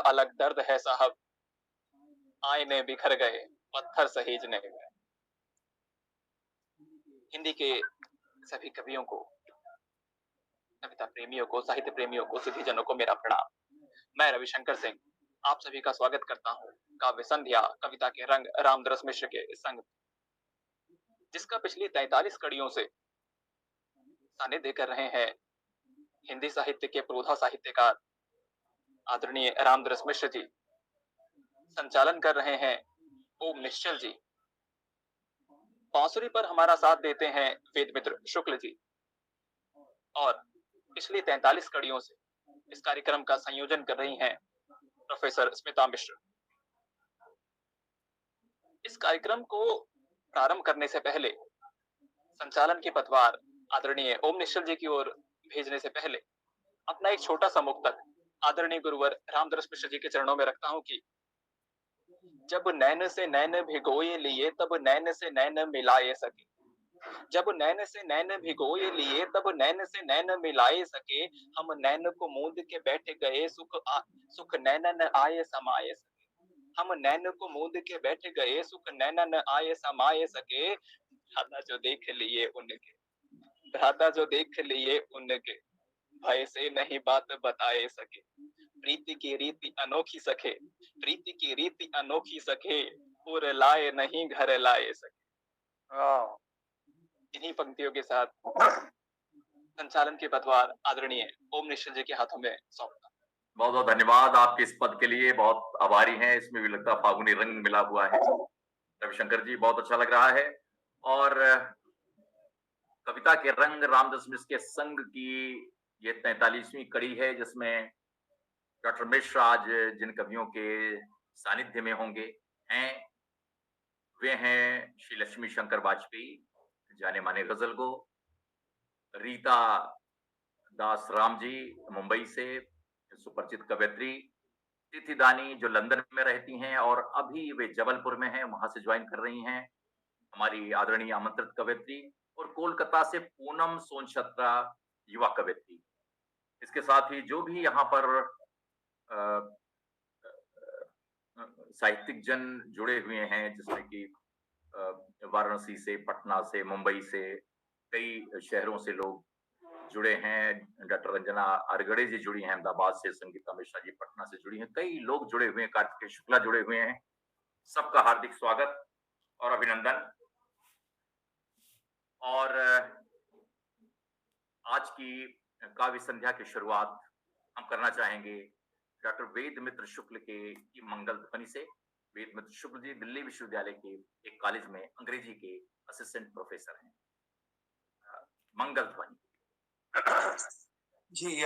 अलग दर्द है साहब, आईने बिखर गए, पत्थर सहेजने गए। हिंदी के सभी कवियों को, कविता प्रेमियों को, साहित्य प्रेमियों को, सुधीजनों को मेरा प्रणाम। मैं रविशंकर सिंह आप सभी का स्वागत करता हूँ काव्य संध्या कविता के रंग रामदरस मिश्र के संग, जिसका पिछली 43 कड़ियों से सानिध्य कर रहे हैं हिंदी साहित्य के प्रोधा साहित्यकार आदरणीय रामदरस मिश्र जी। संचालन कर रहे हैं ओम निश्चल जी। बांसुरी पर हमारा साथ देते हैं वेद मित्र शुक्ल जी। और पिछली 43 कड़ियों से इस कार्यक्रम का संयोजन कर रही हैं प्रोफेसर स्मिता मिश्र। इस कार्यक्रम को प्रारंभ करने से पहले, संचालन की पदभार आदरणीय ओम निश्चल जी की ओर भेजने से पहले, अपना एक छोटा सा मुक्तक आदरणीय गुरुवर रामदरस मिश्र जी के चरणों में रखता हूं कि जब नैन से नैन भिगोए लिए तब नैन से नैन मिलाए सके, जब नैन से नैन भिगोए लिए तब नैन से नैन मिलाए सके, हम नैन को मूंद के बैठ गए सुख नैनन आए समाए सके, हम नैन को मूंद के बैठ गए सुख नैनन आए समाए सके, भ्राता जो देख लिए उनके, भ्राता जो देख लिए उनके, भय से नहीं बात बताए सके, प्रीति की रीति अनोखी सके, प्रीति की रीति अनोखी सके, और लाए नहीं घर लाए सके। इन्हीं पंक्तियों के साथ संचालन के पदभार आदरणीय ओम निश्चल जी के हाथों में सौंपता। बहुत बहुत धन्यवाद आपके इस पद के लिए, बहुत आभारी हैं। इसमें भी लगता फागुनी रंग मिला हुआ है। रविशंकर जी बहुत अच्छा लग रहा है। और कविता के रंग रामदरस मिश्र के संग की ये 43वीं कड़ी है, जिसमें डॉक्टर मिश्र आज जिन कवियों के सानिध्य में होंगे हैं, वे हैं श्री लक्ष्मी शंकर वाजपेयी, जाने माने गजल गो, रीता दास राम जी मुंबई से सुपरिचित कवयित्री, तिथि दानी जो लंदन में रहती हैं और अभी वे जबलपुर में हैं, वहां से ज्वाइन कर रही हैं, हमारी आदरणीय आमंत्रित कवयित्री, और कोलकाता से पूनम सोनछत्रा युवा कवयित्री। इसके साथ ही जो भी यहाँ पर साहित्यिक जन जुड़े हुए हैं, जिसमें कि वाराणसी से, पटना से, मुंबई से, कई शहरों से लोग जुड़े हैं। डॉक्टर रंजना अरगड़े जी जुड़ी हैं अहमदाबाद से, संगीता मिश्रा जी पटना से जुड़ी हैं, कई लोग जुड़े हुए हैं, कार्तिकेय शुक्ला जुड़े हुए हैं। सबका हार्दिक स्वागत और अभिनंदन। और आज की काव्य संध्या की शुरुआत हम करना चाहेंगे डॉक्टर वेद मित्र शुक्ल के की मंगल ध्वनि से। वेद मित्र शुक्ल जी दिल्ली विश्वविद्यालय के एक कॉलेज में अंग्रेजी के असिस्टेंट प्रोफेसर हैं। मंगल ध्वनि। जी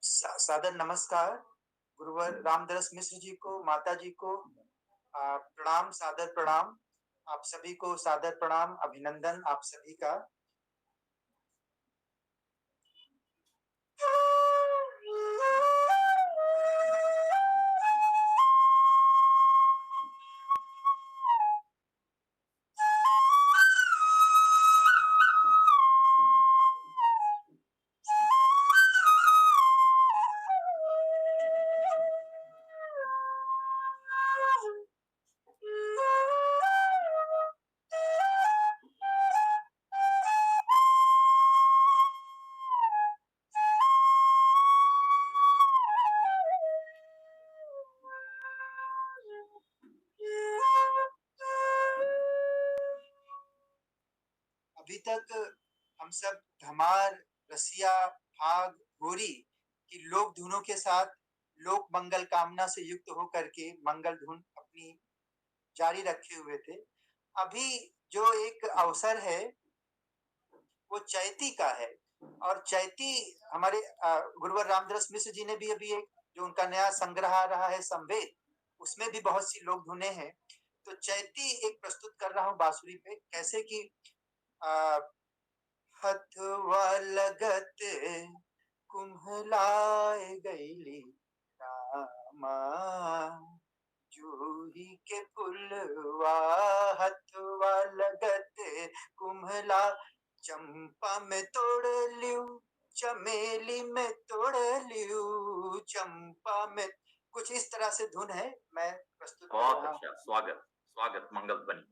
सादर नमस्कार गुरुवर रामदरस मिश्र जी को, माता जी को प्रणाम, सादर प्रणाम। आप सभी को सादर प्रणाम, अभिनंदन आप सभी का। अभी तक हम सब धमार, रसिया, फाग, होरी की लोक धुनों के साथ लोक मंगल कामना से युक्त होकर के मंगल धुन अपनी जारी रखे हुए थे। अभी जो एक अवसर है वो चैती का है, और चैती हमारे गुरुवर रामदरस मिश्र जी ने भी अभी एक जो उनका नया संग्रह आ रहा है संवेद, उसमें भी बहुत सी लोक धुनें हैं। तो चैती एक प्रस्तुत कर रहा हूँ बांसुरी पे, कैसे कि हथवा लगत कुम्हलाए गईली रामा, जूही के फुलवा हथवा लगत कुम्हला, चंपा में तोड़ लियो, चमेली में तोड़ लियो, चंपा में कुछ इस तरह से धुन है, मैं प्रस्तुत कर बहुत रहा हूँ। अच्छा, स्वागत स्वागत मंगल ध्वनि।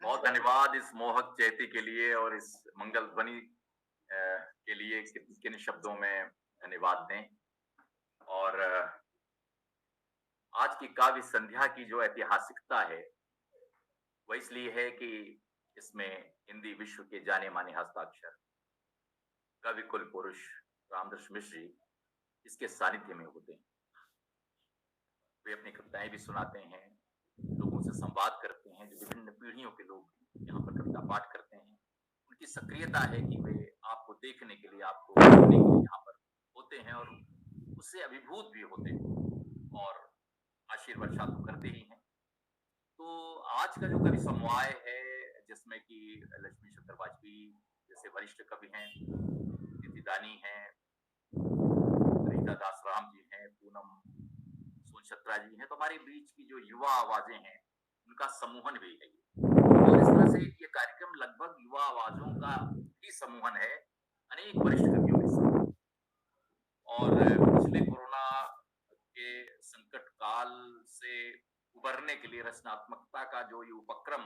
बहुत धन्यवाद इस मोहक चैती के लिए और इस मंगल ध्वनि के लिए किन शब्दों में धन्यवाद दें। और आज की काव्य संध्या की जो ऐतिहासिकता है वह इसलिए है कि इसमें हिंदी विश्व के जाने माने हस्ताक्षर कवि कुल पुरुष रामदर्श मिश्र जी इसके सानिध्य में होते हैं। वे अपनी कविताएं भी सुनाते हैं, लोगों से संवाद करते हैं, जो विभिन्न पीढ़ियों के लोग यहाँ पर कविता पाठ करते हैं। उनकी सक्रियता है कि वे आपको देखने के लिए, आपको सुनने के लिए यहाँ पर होते हैं और उससे अभिभूत भी होते हैं और आशीर्वाद तो करते ही हैं। तो आज का जो कवि समवाय है जिसमें कि लक्ष्मी शंकर वाजपेयी जैसे वरिष्ठ कवि हैं, दीदी दानी हैं, रीता दास राम जी हैं, पूनम सोनछत्रा जी हैं, तो हमारे बीच की जो युवा आवाजें हैं उनका समूहन भी है। और इस तरह से ये कार्यक्रम लगभग युवा आवाजों का ही समूहन है अनेक वरिष्ठ कवियों के साथ। और पिछले कोरोना के संकट काल से उबरने के लिए रचनात्मकता का जो ये उपक्रम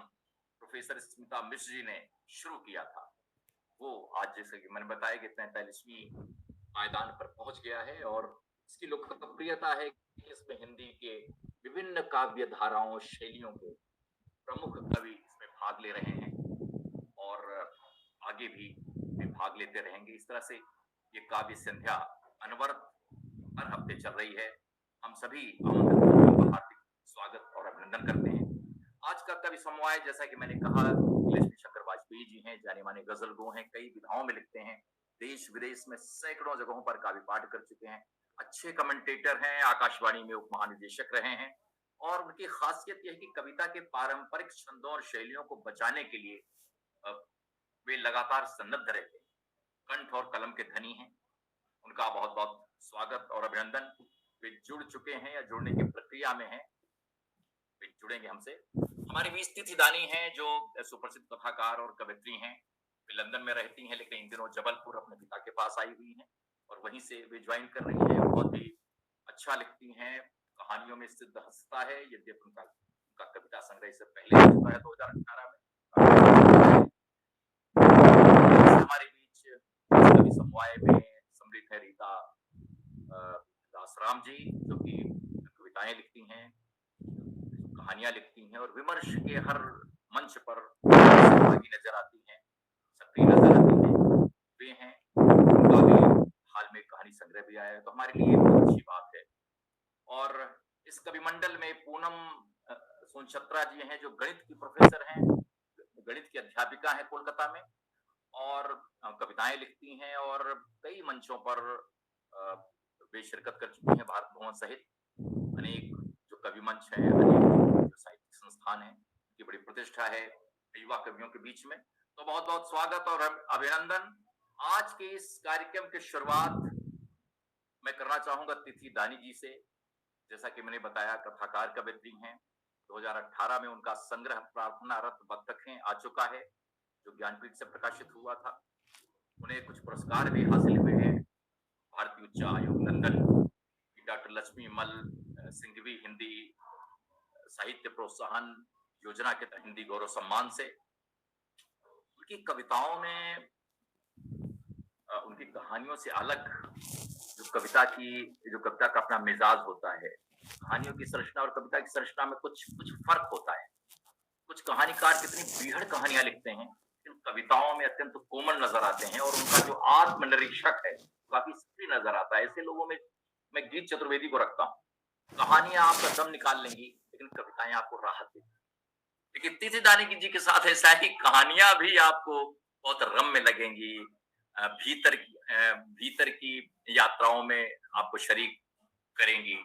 प्रोफेसर स्मिता मिश्र जी ने शुरू किया था वो आज जैसे कि मैंने बताया कि 43वीं पायदान पर पहुंच गया है और इसकी लोकप्रियता है कि इसमें हिंदी के विभिन्न काव्य धाराओं शैलियों के प्रमुख कवि इसमें भाग ले रहे हैं और आगे भी भाग लेते रहेंगे। इस तरह से ये काव्य संध्या अनवरत हर हफ्ते चल रही है। हम सभी आमंत्रित स्वागत और अभिनंदन करते हैं। आज का कवि समवाय, जैसा कि मैंने कहा, लक्ष्मी शंकर वाजपेयी जी हैं, जाने माने गजल गो हैं, कई विधाओं में लिखते हैं, देश विदेश में सैकड़ों जगहों पर काव्य पाठ कर चुके हैं, अच्छे कमेंटेटर हैं, आकाशवाणी में उप महानिदेशक रहे हैं, और उनकी खासियत यह है कि कविता के पारंपरिक छंदों और शैलियों को बचाने के लिए अ, वे लगातार सन्नद्ध रहते हैं, कंठ और कलम के धनी हैं। उनका बहुत बहुत स्वागत और अभिनंदन। वे जुड़ चुके हैं या जुड़ने की प्रक्रिया में हैं, वे जुड़ेंगे हमसे। हमारी बीच तिथि दानी हैं, जो सुप्रसिद्ध कथाकार और कवित्री हैं। वे लंदन में रहती हैं, लेकिन इन दिनों जबलपुर अपने पिता के पास आई हुई हैं, और वहीं से वे ज्वाइन कर रही हैं। बहुत ही अच्छा लिखती हैं, कहानियों में सिद्ध हस्ता है, यद्यपि उनका उनका कविता संग्रह इससे पहले आ चुका है 2018 में। हमारे बीच इस कवि समवाय में सम्मिलित है रीता दासराम जी, जो कि कविताएं लिखती हैं, कहानियां लिखती हैं, और विमर्श के हर मंच पर सहभागी नजर आती हैं, सक्रिय नजर आती हैं। वे हैं, उनका भी हाल में कहानी संग्रह भी आया है, तो हमारे लिए बहुत अच्छी बात है। और इस कवि मंडल में पूनम सोनछत्रा जी हैं, जो गणित की प्रोफेसर हैं, गणित की अध्यापिका हैं कोलकाता में, और कविताएं लिखती हैं, और कई मंचों पर वे शिरकत कर चुकी हैं, भारत भवन सहित अनेक जो कवि मंच हैं, अनेक जो साहित्यिक संस्थान हैं, की बड़ी प्रतिष्ठा है युवा कवियों के बीच में। तो बहुत बहुत स्वागत और अभिनंदन। आज के इस कार्यक्रम की शुरुआत मैं करना चाहूंगा तिथि दानी जी से। जैसा कि मैंने बताया, कथाकार कवित्री हैं। 2018 में उनका संग्रह प्रार्थना रत बत्तखें आ चुका है, जो ज्ञानपीठ से प्रकाशित हुआ था। उन्हें कुछ पुरस्कार भी हासिल हुए हैं, भारतीय उच्च आयोग लंदन, डॉक्टर लक्ष्मी मल सिंघवी हिंदी साहित्य प्रोत्साहन योजना के तहत हिंदी गौरव सम्मान से। उनकी कविताओं में उनकी कहानियों से अलग जो कविता का अपना मिजाज होता है, कहानियों की संरचना और कविता की संरचना में कुछ कुछ फर्क होता है। कुछ कहानीकार कितनी बीहड़ कहानियां लिखते हैं, लेकिन कविताओं में अत्यंत कोमल नजर आते हैं, और उनका जो आत्मनिरीक्षक है काफी सक्रिय नजर आता है। ऐसे लोगों में मैं गीत चतुर्वेदी को रखता हूँ। कहानियां आपका दम निकाल लेंगी, लेकिन कविताएं आपको राहत देंगी। लेकिन तिथि दानी जी के साथ ऐसा ही, कहानियां भी आपको बहुत रम्य लगेंगी, भीतर की यात्राओं में आपको शरीक करेंगी,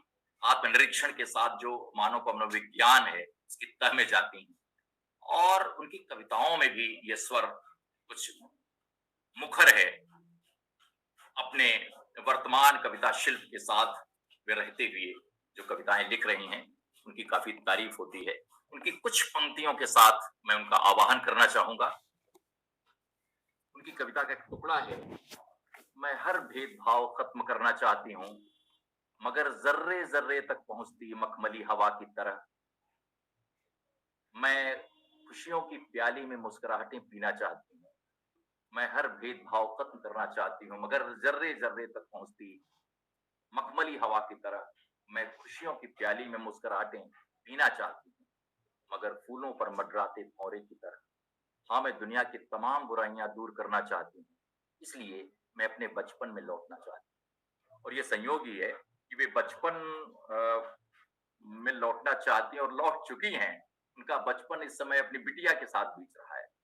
आत्मनिरीक्षण के साथ जो मानव का मनोविज्ञान है उसकी तह में जाती हैं। और उनकी कविताओं में भी ये स्वर कुछ मुखर है। अपने वर्तमान कविता शिल्प के साथ वे रहते हुए जो कविताएं लिख रही हैं, उनकी काफी तारीफ होती है। उनकी कुछ पंक्तियों के साथ मैं उनका आवाहन करना चाहूंगा। उनकी कविता का एक टुकड़ा है, मैं हर भेदभाव खत्म करना चाहती हूँ, मगर जर्रे जर्रे तक पहुंचती मखमली हवा की तरह। मैं खुशियों की प्याली में मुस्कुराहटें पीना चाहती हूँ, मैं हर भेदभाव खत्म करना चाहती हूँ, मगर जर्रे जर्रे तक पहुंचती मखमली हवा की तरह। मैं खुशियों की प्याली में मुस्कुराहटें पीना चाहती हूँ, मगर फूलों पर मंडराते भौरे की तरह। हाँ, मैं दुनिया की तमाम बुराइयां दूर करना चाहती हूँ, इसलिए मैं अपने बचपन में लौटना चाहती हूँ। और ये संयोग ही है कि वे बचपन में लौटना चाहती हैं और लौट चुकी हैं। उनका बचपन इस समय अपनी बिटिया के साथ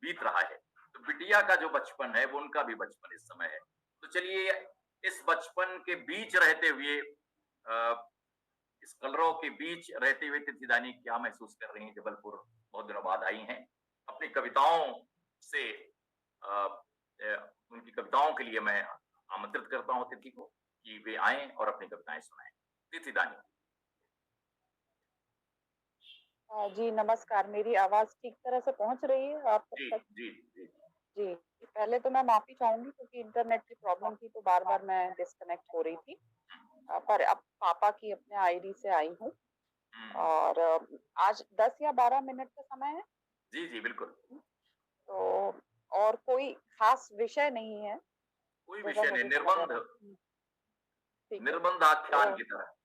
बीत रहा है। तो बिटिया का जो बचपन है, वो उनका भी बचपन इस समय है। तो चलिए, इस बचपन के बीच रहते हुए, इस कलरव के बीच रहते हुए तिथि दानी क्या महसूस कर रही हैं? जबलपुर बहुत दिनों बाद आई हैं। अपनी कविताओं से उनकी कविताओं के लिए मैं आमंत्रित करता हूं तिथि को कि वे आए और अपनी कविताएं सुनाएं। तिथि दानी जी नमस्कार। मेरी आवाज ठीक तरह से पहुंच रही है आप जी तक? जी जी जी, पहले तो मैं माफी चाहूंगी क्योंकि इंटरनेट की प्रॉब्लम थी, तो बार बार मैं डिस्कनेक्ट हो रही थी। पर अब पापा की अपने आईडी से आई हूँ, और आज 10 या 12 मिनट का समय है। जी जी बिल्कुल। तो और कोई खास विषय नहीं है, कोई जैसा विषय नहीं, मुझे समझ आ निर्बंध रहा है। ठीक है। निर्बंध आख्यान की तरह।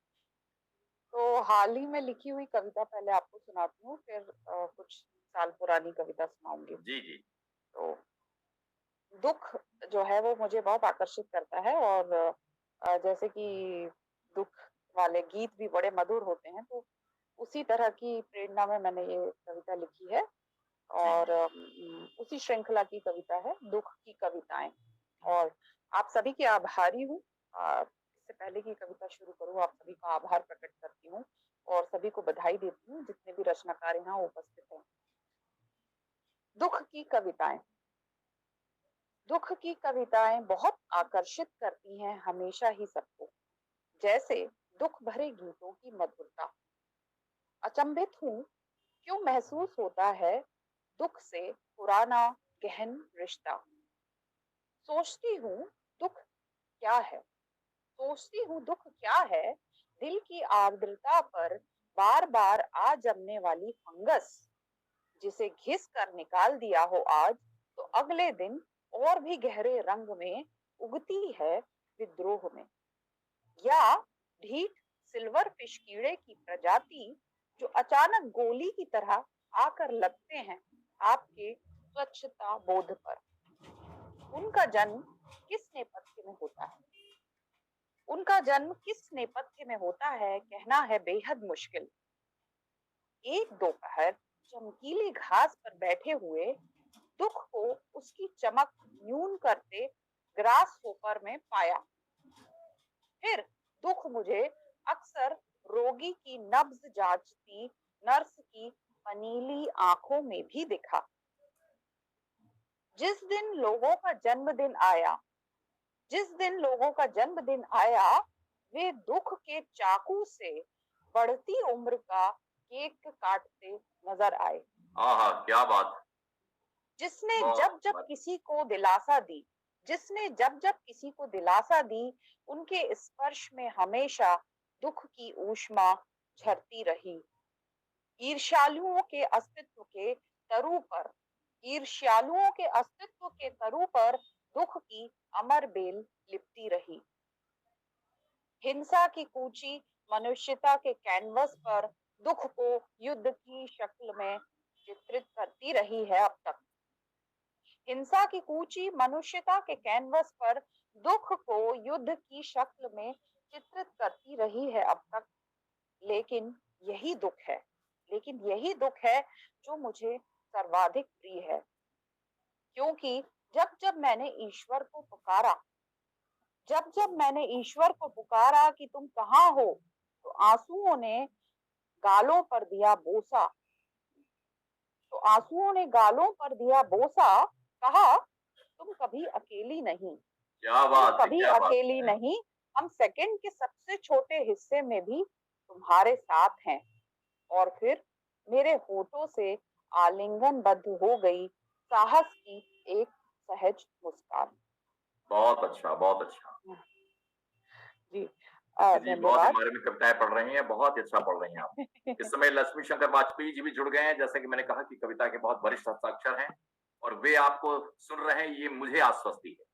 तो हाल ही में लिखी हुई कविता पहले आपको सुनाती हूँ, फिर कुछ साल पुरानी कविता सुनाऊंगी। जी जी तो दुख जो है वो मुझे बहुत आकर्षित करता है, और जैसे कि दुख वाले गीत भी बड़े मधुर होते हैं, तो उसी तरह की प्रेरणा में मैंने ये कविता लिखी है जी और उसी श्रृंखला की कविता है दुख की कविताएं। और आप सभी की आभारी हूँ। इससे पहले की कविता शुरू करूँ, आप सभी का आभार प्रकट करती हूँ और सभी को बधाई देती हूँ जितने भी रचनाकार यहाँ उपस्थित हैं। दुख की कविताएं। दुख की कविताएं बहुत आकर्षित करती हैं हमेशा ही सबको, जैसे दुख भरे गीतों की मधुरता। अचंभित हूँ क्यों महसूस होता है दुख से पुराना गहन रिश्ता। सोचती हूँ दुख क्या है, सोचती हूँ दुख क्या है, दिल की आर्द्रता पर बार बार आ जमने वाली फंगस, जिसे घिस कर निकाल दिया हो आज तो अगले दिन और भी गहरे रंग में उगती है विद्रोह में। या ढीठ सिल्वर फिश कीड़े की प्रजाति जो अचानक गोली की तरह आकर लगते हैं आपके स्वच्छता बोध पर। उनका जन्म किस नेपथ्य में होता है, उनका जन्म किस नेपथ्य में होता है कहना है बेहद मुश्किल। एक दोपहर चमकीली घास पर बैठे हुए दुख को उसकी चमक न्यून करते ग्रास होपर में पाया। फिर दुख मुझे अक्सर रोगी की नब्ज जांचती नर्स की पनीली आंखों में भी दिखा। जिस दिन लोगों का जन्मदिन आया, जिस दिन लोगों का जन्मदिन आया, वे दुख के चाकू से बढ़ती उम्र का केक काटते नजर आए। हाँ क्या बात। जिसने बहुत जब जब बात। किसी को दिलासा दी, जिसने जब जब किसी को दिलासा दी, उनके स्पर्श में हमेशा दुख की ऊष्मा झरती रही। ईर्ष्यालुओं के अस्तित्व के तरु पर, ईर्ष्यालुओं के अस्तित्व के तरु पर दुख की अमर बेल लिपटी रही। हिंसा की कूची मनुष्यता के कैनवस पर दुख को युद्ध की शक्ल में चित्रित करती रही है अब तक। हिंसा की कूची मनुष्यता के कैनवस पर दुख को युद्ध की शक्ल में चित्रित करती रही है अब तक। लेकिन यही दुख है, लेकिन यही दुख है जो मुझे सर्वाधिक प्रिय है, क्योंकि जब जब मैंने ईश्वर को पुकारा, जब जब मैंने ईश्वर को पुकारा कि तुम कहाँ हो, तो आंसुओं ने गालों पर दिया बोसा, तो आंसुओं ने गालों पर दिया बोसा, कहा तुम कभी अकेली नहीं, क्या तुम बात है, कभी क्या बात अकेली है। नहीं, हम सेकंड के सबसे छोटे हिस्से में भी तुम्हारे साथ हैं। और फिर मेरे होठों से आलिंगनबद्ध हो गई साहस की एक सहज मुस्कान। बहुत अच्छा, बहुत अच्छा। जी जी बहुत धन्यवाद। हमारे में कविताएं पढ़ रही हैं, बहुत ही अच्छा पढ़ रही हैं आप। इस समय लक्ष्मी शंकर वाजपेयी जी भी जुड़ गए हैं, जैसे कि मैंने कहा कि कविता के बहुत वरिष्ठ हस्ताक्षर हैं और वे आपको सुन रहे हैं, ये मुझे आश्वस्ति है।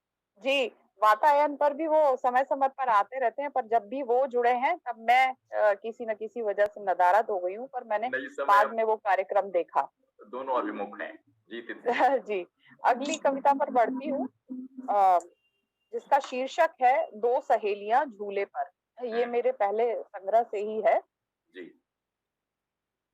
जी वातायन पर भी वो समय समय पर आते रहते हैं, पर जब भी वो जुड़े हैं तब मैं किसी न किसी वजह से नदारद हो गई हूँ, पर मैंने नहीं, इस समय बाद में वो कार्यक्रम देखा। दोनों अभिमुख हैं। जी तिथि जी। जी अगली कविता पर बढ़ती हूँ, अ, जिसका शीर्षक है दो सहेलियां झूले पर। ये मेरे पहले संग्रह से ही है। जी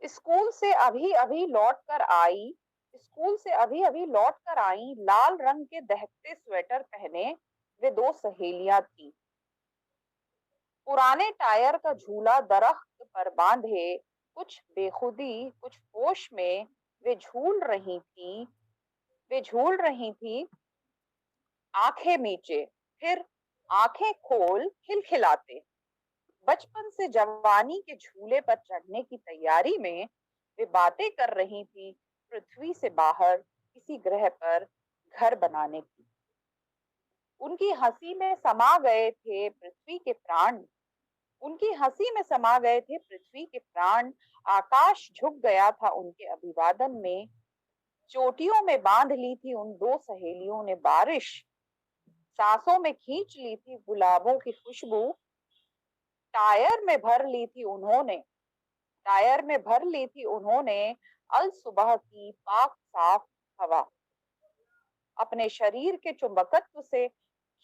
स्कूल से अभी अभी लौट कर आई, स्कूल से अभी अभी लौट कर आई, लाल रंग के दहकते स्वेटर पहने वे दो सहेलियां थी। पुराने टायर का झूला दरख्त पर बांधे, कुछ बेखुदी कुछ होश में वे झूल रही थी, वे झूल रही थी। आंखें मीचे फिर आंखें खोल खिलखिलाते। बचपन से जवानी के झूले पर चढ़ने की तैयारी में वे बातें कर रही थी पृथ्वी से बाहर किसी ग्रह पर घर बनाने की। उनकी हंसी में समा गए थे पृथ्वी के प्राण, उनकी हंसी में समा गए थे पृथ्वी के प्राण। आकाश झुक गया था उनके अभिवादन में, चोटियों में बांध ली थी उन दो सहेलियों ने बारिश, सांसों में खींच ली थी गुलाबों की खुशबू। टायर में भर ली थी उन्होंने, टायर में भर ली थी उन्होंने अल सुबह की पाक साफ हवा। अपने शरीर के चुंबकत्व से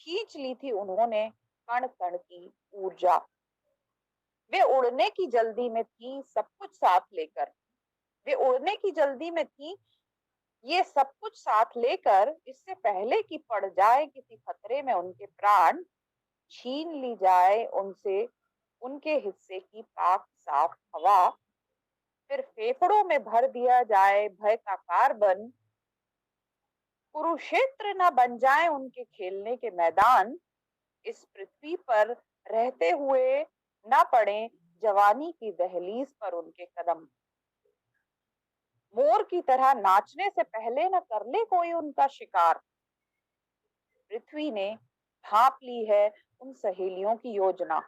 खींच ली थी उन्होंने कण कण की ऊर्जा। वे उड़ने की जल्दी में थी सब कुछ साथ लेकर, वे उड़ने की जल्दी में थी ये सब कुछ साथ लेकर, इससे पहले कि पड़ जाए किसी खतरे में उनके प्राण, छीन ली जाए उनसे उनके हिस्से की पाक साफ हवा, फिर फेफड़ों में भर दिया जाए भय का कार्बन, कुरुक्षेत्र न बन जाए उनके खेलने के मैदान, इस पृथ्वी पर रहते हुए न पड़े जवानी की दहलीज पर उनके कदम, मोर की तरह नाचने से पहले न कर ले कोई उनका शिकार, पृथ्वी ने भांप ली है उन सहेलियों की योजना,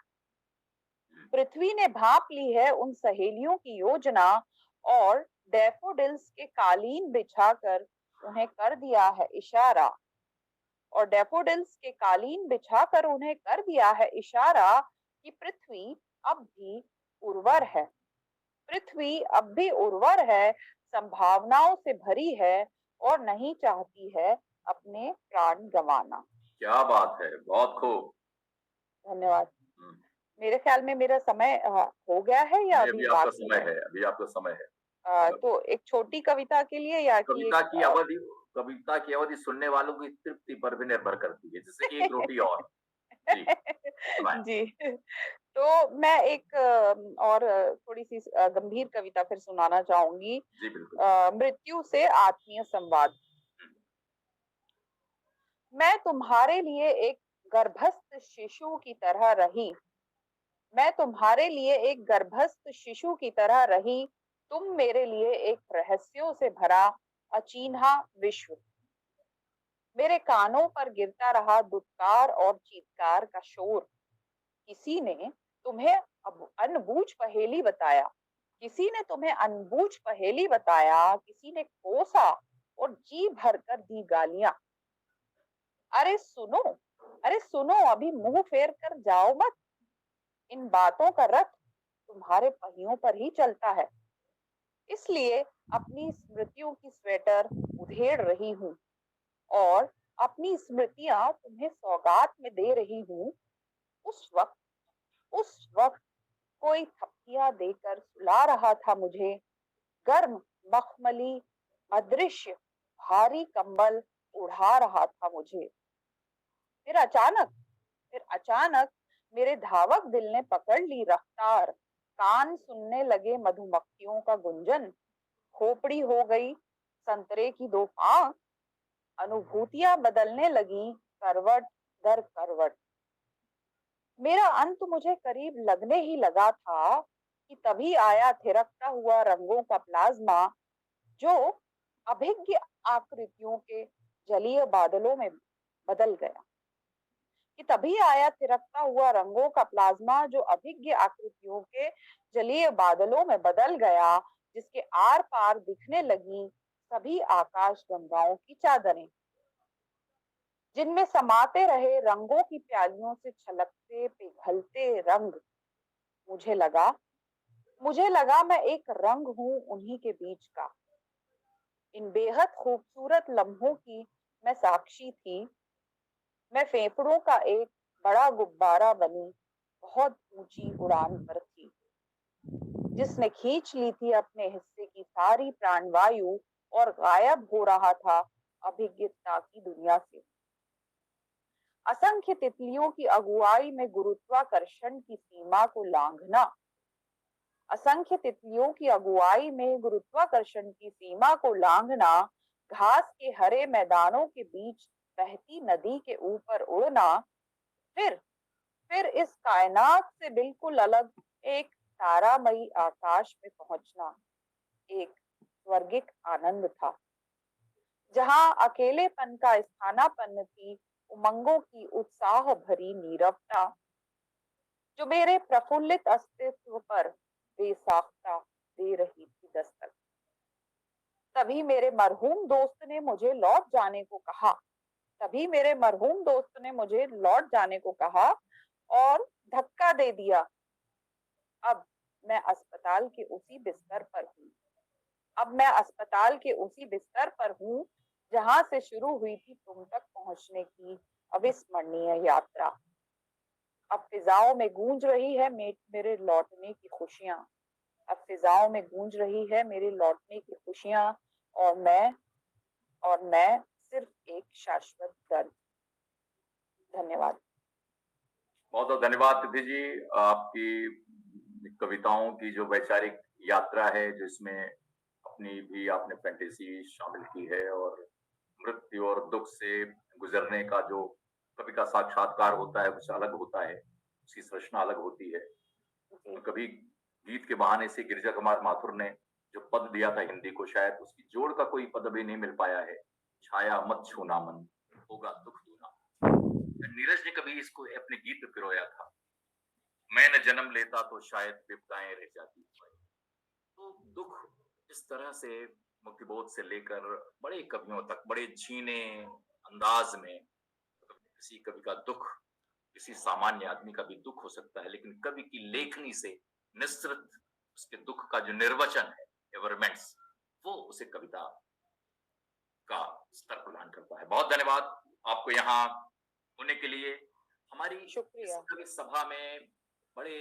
पृथ्वी ने भांप ली है उन सहेलियों की योजना, और डैफोडिल्स के कालीन बिछाकर उन्हें कर दिया है इशारा, और डैफोडिल्स के कालीन बिछाकर उन्हें कर दिया है इशारा कि पृथ्वी अब भी उर्वर है, पृथ्वी अब भी उर्वर है, संभावनाओं से भरी है और नहीं चाहती है अपने प्राण गंवाना। क्या बात है, बहुत खूब। धन्यवाद। मेरे ख्याल में मेरा समय हो गया है या अभी आपका समय है, अभी आपका समय है। तो एक छोटी कविता के लिए या कविता की अवधि सुनने वालों की तृप्ति पर भी निर्भर करती है, जैसे एक रोटी और। जी, जी। तो मैं एक और थोड़ी सी गंभीर कविता फिर सुनाना चाहूंगी। जी बिल्कुल। मृत्यु से आत्मीय संवाद। मैं तुम्हारे लिए एक गर्भस्थ शिशु की तरह रही, मैं तुम्हारे लिए एक गर्भस्थ शिशु की तरह रही, तुम मेरे लिए एक रहस्यों से भरा अचिन्हा विश्व, मेरे कानों पर गिरता रहा दुत्कार और चीत्कार का शोर, किसी ने तुम्हें अनबूझ पहेली बताया, किसी ने तुम्हें अनबूझ पहेली बताया, किसी ने कोसा और जी भरकर दी गालियां, अरे सुनो, अरे सुनो, अभी मुंह फेर कर जाओ मत, इन बातों का रथ तुम्हारे पहियों पर ही चलता है, इसलिए अपनी स्मृतियों की स्वेटर उधेड़ रही हूँ और अपनी स्मृतियां तुम्हें सौगात में दे रही हूँ। उस वक्त कोई थपकियां देकर सुला रहा था मुझे, गर्म मखमली अदृश्य भारी कंबल उड़ा रहा था मुझे। फिर अचानक मेरे धावक दिल ने पकड़ ली रफ्तार, कान सुनने लगे मधुमक्खियों का गुंजन, खोपड़ी हो गई संतरे की दो पांख, अनुभूतियां बदलने लगी करवट दर करवट। मेरा अंत मुझे करीब लगने ही लगा था कि तभी आया थिरकता हुआ रंगों का प्लाज्मा, जो अभिज्ञ आकृतियों के जलीय बादलों में बदल गया, कि तभी आया थिरकता हुआ रंगों का प्लाज्मा, जो अभिज्ञ आकृतियों के जलीय बादलों में बदल गया, जिसके आर पार दिखने लगी सभी आकाश गंगाओं की चादरें, जिनमें समाते रहे रंगों की प्यालियों से छलकते पिघलते रंग। मुझे लगा मैं एक रंग हूं उन्हीं के बीच का, इन बेहद खूबसूरत लम्हों की मैं साक्षी थी, मैं फेफड़ों का एक बड़ा गुब्बारा बनी बहुत ऊंची उड़ान पर थी, जिसने खींच ली थी अपने हिस्से की सारी प्राणवायु और गायब हो रहा था अभिज्ञता की दुनिया से। असंख्य तितलियों की अगुवाई में गुरुत्वाकर्षण की सीमा को लांघना, असंख्य तितलियों की अगुवाई में गुरुत्वाकर्षण की सीमा को लांघना, घास के हरे मैदानों के बीच बहती नदी के ऊपर उड़ना, फिर इस कायनात से बिल्कुल अलग एक तारामयी आकाश में पहुंचना एक स्वर्गिक आनंद था, जहां अकेलेपन का स्थानापन्न थी उमंगों की उत्साह भरी नीरवता, जो मेरे प्रफुल्लित अस्तित्व पर बेसाख्ता दे रही थी दस्तक। तभी मेरे मरहूम दोस्त ने मुझे लौट जाने को कहा, तभी मेरे मरहूम दोस्त ने मुझे लौट जाने को कहा और धक्का दे दिया। अब मैं अस्पताल के उसी बिस्तर पर हूँ, अब मैं अस्पताल के उसी बिस्तर पर हूँ जहां से शुरू हुई थी तुम तक पहुंचने की अविस्मरणीय यात्रा। अब फिजाओं में गूंज रही है मेरे लौटने की खुशियां। अब फिजाओं में गूंज रही है मेरे लौटने की खुशियां। और मैं सिर्फ एक शाश्वत दर्द। धन्यवाद। बहुत बहुत धन्यवाद तिथि जी। आपकी कविताओं की जो वैचारिक यात्रा है, जिसमें अपनी भी आपने फैंटेसी शामिल की है, और मृत्यु और दुख से गुजरने का जो कवि का साक्षात्कार होता है कुछ अलग होता है, उसकी संरचना अलग होती है। जी, कभी गीत के बहाने से गिरिजा कुमार माथुर ने जो पद दिया था हिंदी को, शायद उसकी जोड़ का कोई पद भी नहीं मिल पाया है। छाया मत छूना मन, होगा दुख दूना। नीरज ने कभी इसको अपने गीत में पिरोया था, मैं न जन्म लेता तो शायद विपदाएं रह जाती। तो दुख इस तरह से मुक्तिबोध से लेकर बड़े कवियों तक बड़े झीने अंदाज में, किसी कवि का दुख किसी सामान्य आदमी का भी दुख हो सकता है, लेकिन कवि की लेखनी से निस्तृत उसके दुख का जो निर्वचन है, एवरमेंट्स, वो उसे कविता का स्तर प्रदान करता है। बहुत धन्यवाद आपको यहाँ होने के लिए। हमारी इस शुक्रिया। कवि सभा में बड़े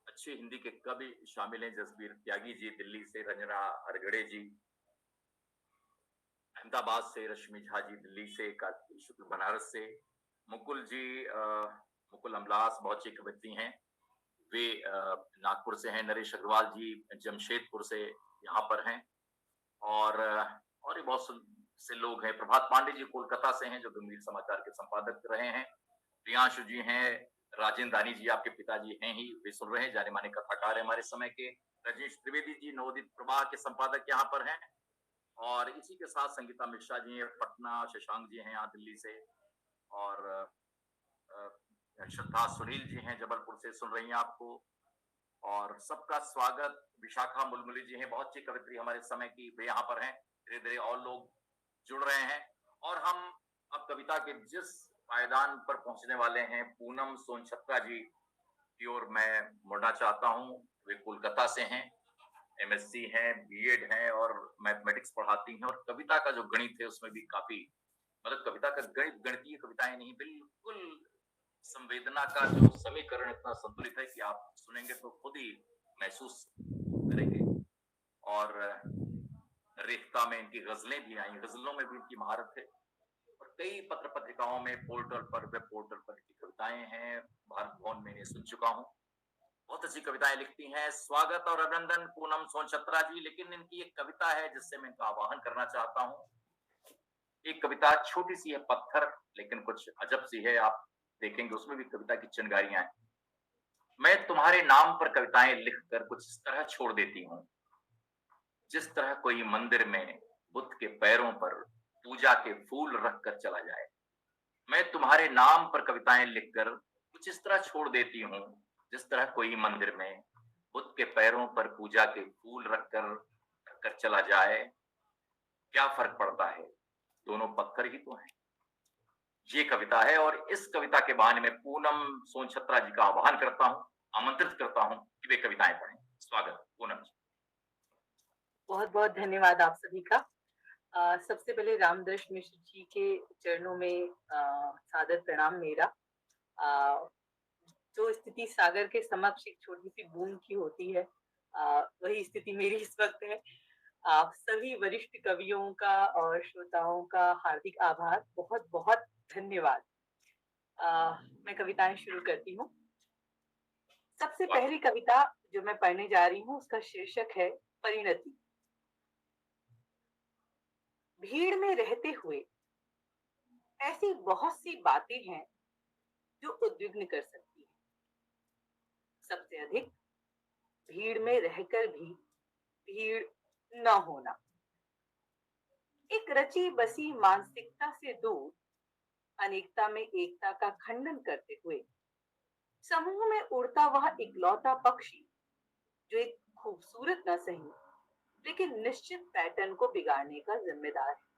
अच्छे हिंदी के कवि शामिल हैं। जसबीर त्यागी जी दिल्ली से, रंजना हरगड़े जी अहमदाबाद से, रश्मि झा जी दिल्ली से, कार्तिक शुक्ल बनारस से, मुकुल जी मुकुल अमलास बहुत अच्छी कवित्री हैं, वे नागपुर से हैं, नरेश अग्रवाल जी जमशेदपुर से यहाँ पर हैं, और भी बहुत से लोग हैं। प्रभात पांडे जी कोलकाता से हैं, जो गंभीर समाचार के संपादक रहे हैं। प्रियांशु जी हैं, राजेंद्र दानी जी आपके पिताजी हैं ही, वे सुन रहे हैं, जाने माने कथाकार है हमारे समय के। रजेश त्रिवेदी जी नवोदित प्रवाह के संपादक यहाँ पर हैं, और इसी के साथ संगीता मिश्रा जी हैं पटना, शशांक जी हैं यहाँ दिल्ली से, और श्रद्धा सुनील जी हैं जबलपुर से, सुन रही हैं आपको। और सबका स्वागत विशाखा मुलमुली जी हैं, बहुत अच्छी कवित्री हमारे समय की, वे यहाँ पर हैं। धीरे धीरे और लोग जुड़ रहे हैं, और हम अब कविता के जिस पायदान पर पहुंचने वाले हैं, पूनम सोनछत्रा जी की ओर मैं मुड़ना चाहता हूँ। वे कोलकाता से हैं, एमएससी हैं, बीएड हैं, और मैथमेटिक्स पढ़ाती हैं, और कविता का जो गणित है उसमें भी काफी, मतलब कविता का गणित, गणितीय कविताएं नहीं, बिल्कुल संवेदना का जो समीकरण इतना संतुलित है कि आप सुनेंगे तो खुद ही महसूस करेंगे। और रेखता में इनकी गजलें भी आई, गजलों में भी इनकी महारत है, और कई पत्र पत्रिकाओं में, पोर्टल पर, वेब पोर्टल पर इनकी कविताएं हैं। भारत भवन में इन्हें सुन चुका हूँ, बहुत अच्छी कविताएं लिखती हैं। स्वागत और अभिनंदन पूनम सोनछत्रा जी। लेकिन इनकी एक कविता है जिससे मैं इनका आवाहन करना चाहता हूँ। एक कविता छोटी सी है, पत्थर, लेकिन कुछ अजब सी है, आप देखेंगे उसमें भी कविता की चिंगारियां हैं। मैं तुम्हारे नाम पर कविताएं लिखकर कुछ इस तरह छोड़ देती हूँ, जिस तरह कोई मंदिर में बुद्ध के पैरों पर पूजा के फूल रखकर चला जाए। मैं तुम्हारे नाम पर कविताएं लिखकर कुछ इस तरह छोड़ देती हूँ, जिस तरह कोई मंदिर में बुद्ध के पैरों पर पूजा के फूल रखकर चला जाए। क्या फर्क पड़ता है, दोनों पत्थर ही तो हैं। ये कविता है, और इस कविता के बहाने में पूनम सोनछत्रा जी का आह्वान करता हूँ, आमंत्रित करता हूँ कि वे कविताएं पढ़ें। स्वागत पूनम जी। बहुत बहुत धन्यवाद आप सभी का। सबसे पहले रामदर्श मिश्र जी के चरणों में सादर प्रणाम मेरा। जो स्थिति सागर के समक्ष एक छोटी सी बूंद की होती है, वही स्थिति मेरी इस वक्त है। आप सभी वरिष्ठ कवियों का और श्रोताओं का हार्दिक आभार, बहुत बहुत धन्यवाद। मैं कविताएं शुरू करती हूँ। सबसे पहली कविता जो मैं पढ़ने जा रही हूँ उसका शीर्षक है परिणति। भीड़ में रहते हुए ऐसी बहुत सी बातें हैं जो उद्विग्न कर सकती हैं। सबसे अधिक भीड़ में रहकर भी भीड़ न होना। एक रची बसी मानसिकता से दूर, अनेकता में एकता का खंडन करते हुए समूह में उड़ता वह इकलौता पक्षी, जो एक खूबसूरत न सही लेकिन निश्चित पैटर्न को बिगाड़ने का जिम्मेदार है।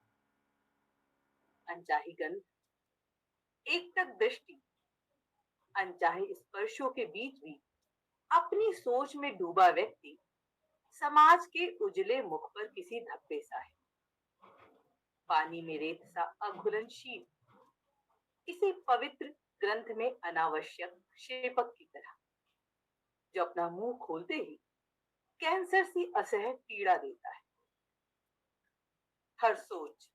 अनचाही गंध, एकटक दृष्टि, अनचाहे स्पर्शों के बीच भी अपनी सोच में डूबा व्यक्ति समाज के उजले मुख पर किसी धब्बे सा है, पानी में रेत सा अघुलनशील। इसी पवित्र ग्रंथ में अनावश्यक शेपक की तरह, जो अपना मुंह खोलते ही कैंसर सी असह्य पीड़ा देता है। हर सोच,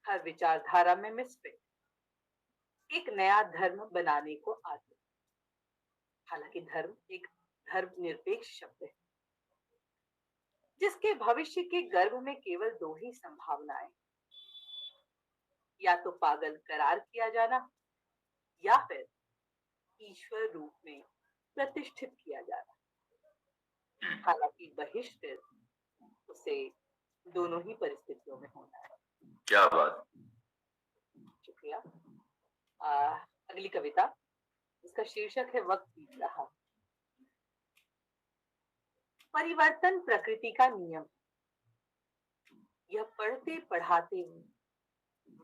हर विचारधारा में मिसफिट, एक नया धर्म बनाने को आते। हालांकि धर्म एक धर्मनिरपेक्ष शब्द है, जिसके भविष्य के गर्भ में केवल दो ही संभावनाएं, या तो पागल करार किया जाना या फिर ईश्वर रूप में प्रतिष्ठित किया जाना। हालांकि बहिष्कृत उसे दोनों ही परिस्थितियों में होना है। क्या बात। शुक्रिया। अगली कविता, इसका शीर्षक है वक्त बीत रहा। परिवर्तन प्रकृति का नियम। यह पढ़ते पढ़ाते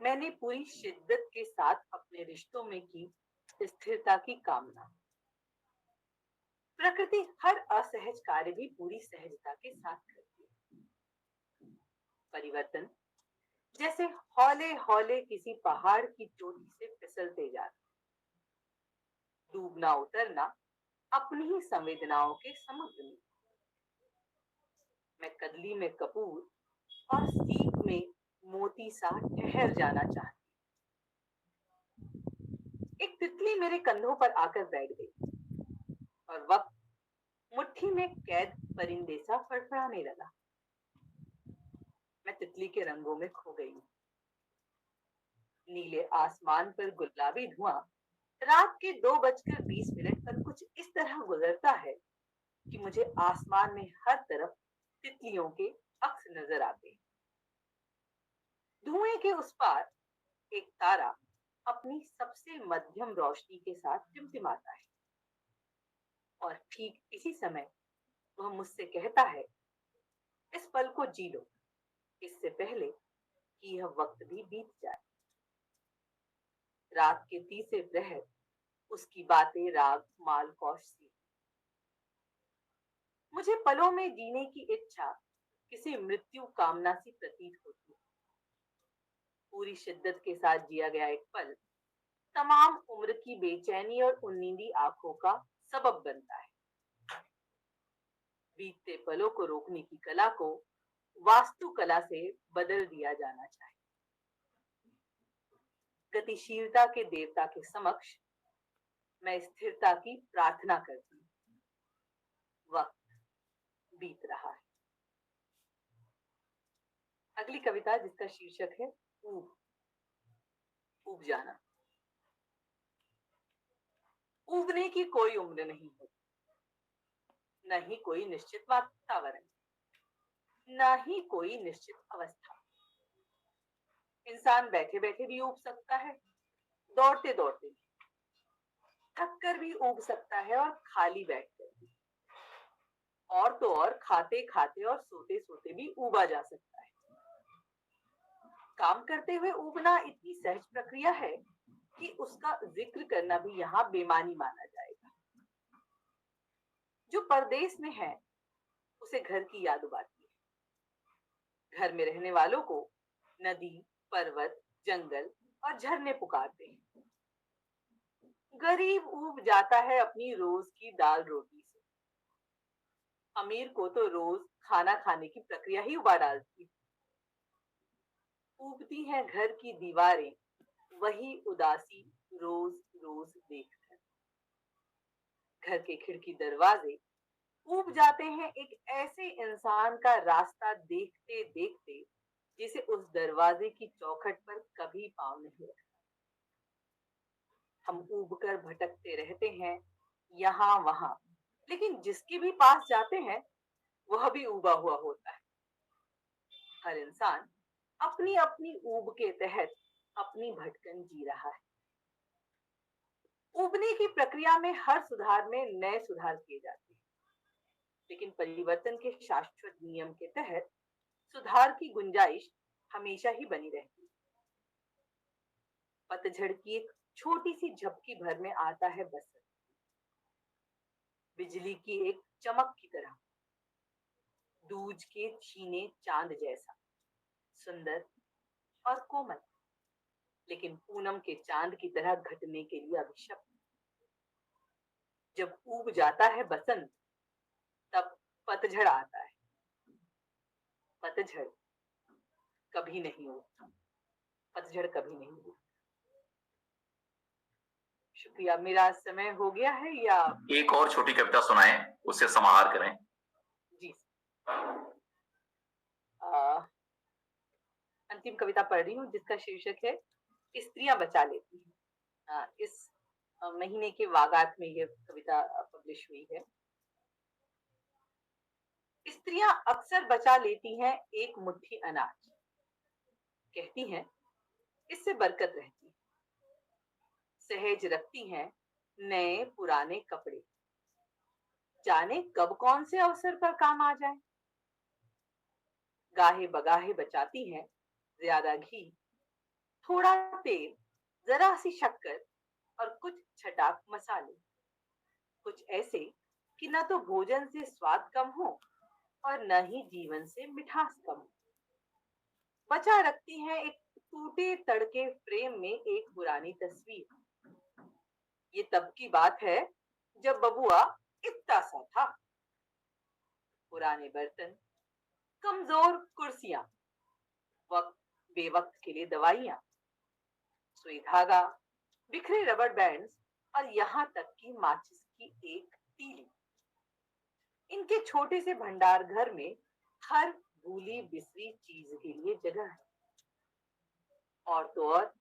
मैंने पूरी शिद्दत के साथ अपने रिश्तों में की स्थिरता की कामना। प्रकृति हर असहज कार्य भी पूरी सहजता के साथ करती है। परिवर्तन जैसे हौले हौले किसी पहाड़ की चोटी से फिसलते जाना, डूबना उतरना अपनी ही संवेदनाओं के समुद्र में। मैं कदली में कपूर और सीप में मोती सा ठहर जाना चाहती। एक तितली मेरे कंधों पर आकर बैठ गई और वक्त मुट्ठी में कैद परिंदे सा फड़फड़ाने लगा। मैं तितली के रंगों में खो गई। नीले आसमान पर गुलाबी धुआं रात के 2:20 पर कुछ इस तरह गुजरता है कि मुझे आसमान में हर तरफ तितलियों के अक्स नजर आते हैं। धुएं के उस पार एक तारा अपनी सबसे मध्यम रोशनी के साथ टिमटिमाता है और ठीक इसी समय वह मुझसे कहता है, इस पल को जी लो, इससे पहले कि यह वक्त भी बीत जाए। रात के तीसरे प्रहर उसकी बातें राग मालकौश सी। मुझे पलों में जीने की इच्छा किसी मृत्यु कामना सी प्रतीत होती है। पूरी शिद्दत के साथ जिया गया एक पल तमाम उम्र की बेचैनी और उन्नीदी आंखों का सबब बनता है। बीतते पलों को रोकने की कला को वास्तुकला से बदल दिया जाना चाहिए। गतिशीलता के देवता के समक्ष मैं स्थिरता की प्रार्थना करती हूँ। वक्त बीत रहा है। अगली कविता, जिसका शीर्षक है ऊब। ऊब जाना। ऊबने की कोई उम्र नहीं होती, न ही कोई निश्चित वातावरण, न ही कोई निश्चित अवस्था। इंसान बैठे बैठे भी ऊब सकता है, दौड़ते दौड़ते भी, थक कर भी ऊब सकता है और खाली बैठकर भी, और तो और खाते खाते और सोते सोते भी ऊबा जा सकता है। काम करते हुए ऊबना इतनी सहज प्रक्रिया है कि उसका जिक्र करना भी यहाँ बेमानी माना जाएगा। जो परदेश में है उसे घर की याद उबाती है। घर में रहने वालों को नदी, पर्वत, जंगल और झरने पुकारते हैं। गरीब ऊब जाता है अपनी रोज की दाल रोटी से। अमीर को तो रोज खाना खाने की प्रक्रिया ही उबा डालती है। ऊबती हैं घर की दीवारें, वही उदासी रोज रोज देखकर। घर के खिड़की दरवाजे ऊब जाते हैं एक ऐसे इंसान का रास्ता देखते देखते जिसे उस दरवाजे की चौखट पर कभी पांव नहीं रखा। हम ऊब कर भटकते रहते हैं यहाँ वहां, लेकिन जिसके भी पास जाते हैं वह भी ऊबा हुआ होता है। हर इंसान अपनी अपनी ऊब के तहत अपनी भटकन जी रहा है। ऊबने की प्रक्रिया में हर सुधार में नए सुधार किए जाते हैं, लेकिन परिवर्तन के शाश्वत नियम के तहत सुधार की गुंजाइश हमेशा ही बनी रहती है। पतझड़ की एक छोटी सी झपकी भर में आता है बसंत, बिजली की एक चमक की तरह, दूज के छीने चांद जैसा सुंदर और कोमल। लेकिन पूनम के चांद की तरह घटने के लिए अभिशप्त। जब उग जाता है बसंत, तब पतझड़ आता है। पतझड़ कभी नहीं होता, पतझड़ कभी नहीं होता। शुक्रिया। मेरा समय हो गया है या एक और छोटी कविता सुनाएं, उससे समाहार करें। जी। अंतिम कविता पढ़ रही हूँ जिसका शीर्षक है स्त्रियां बचा लेती हैं। इस महीने के वागात में यह कविता पब्लिश हुई है। स्त्रियां अक्सर बचा लेती हैं एक मुट्ठी अनाज, कहती हैं इससे बरकत रहती है। सहेज रखती हैं नए पुराने कपड़े, जाने कब कौन से अवसर पर काम आ जाए। गाहे बगाहे बचाती हैं ज्यादा घी, थोड़ा तेल, जरा सी शक्कर और कुछ छटाक मसाले, कुछ ऐसे कि न तो भोजन से स्वाद कम हो और न ही जीवन से मिठास कम हो। बचा रखती हैं एक टूटे तड़के फ्रेम में एक पुरानी तस्वीर। ये तब की बात है जब बबुआ इतना सा था। पुराने बर्तन, कमजोर कुर्सियां, वक्त बेवक्त के लिए दवाइयां, सुई धागा, बिखरे रबर बैंड्स और यहाँ तक कि माचिस की एक तीली। इनके छोटे से भंडार घर में हर भूली बिसरी चीज के लिए जगह है। और तो और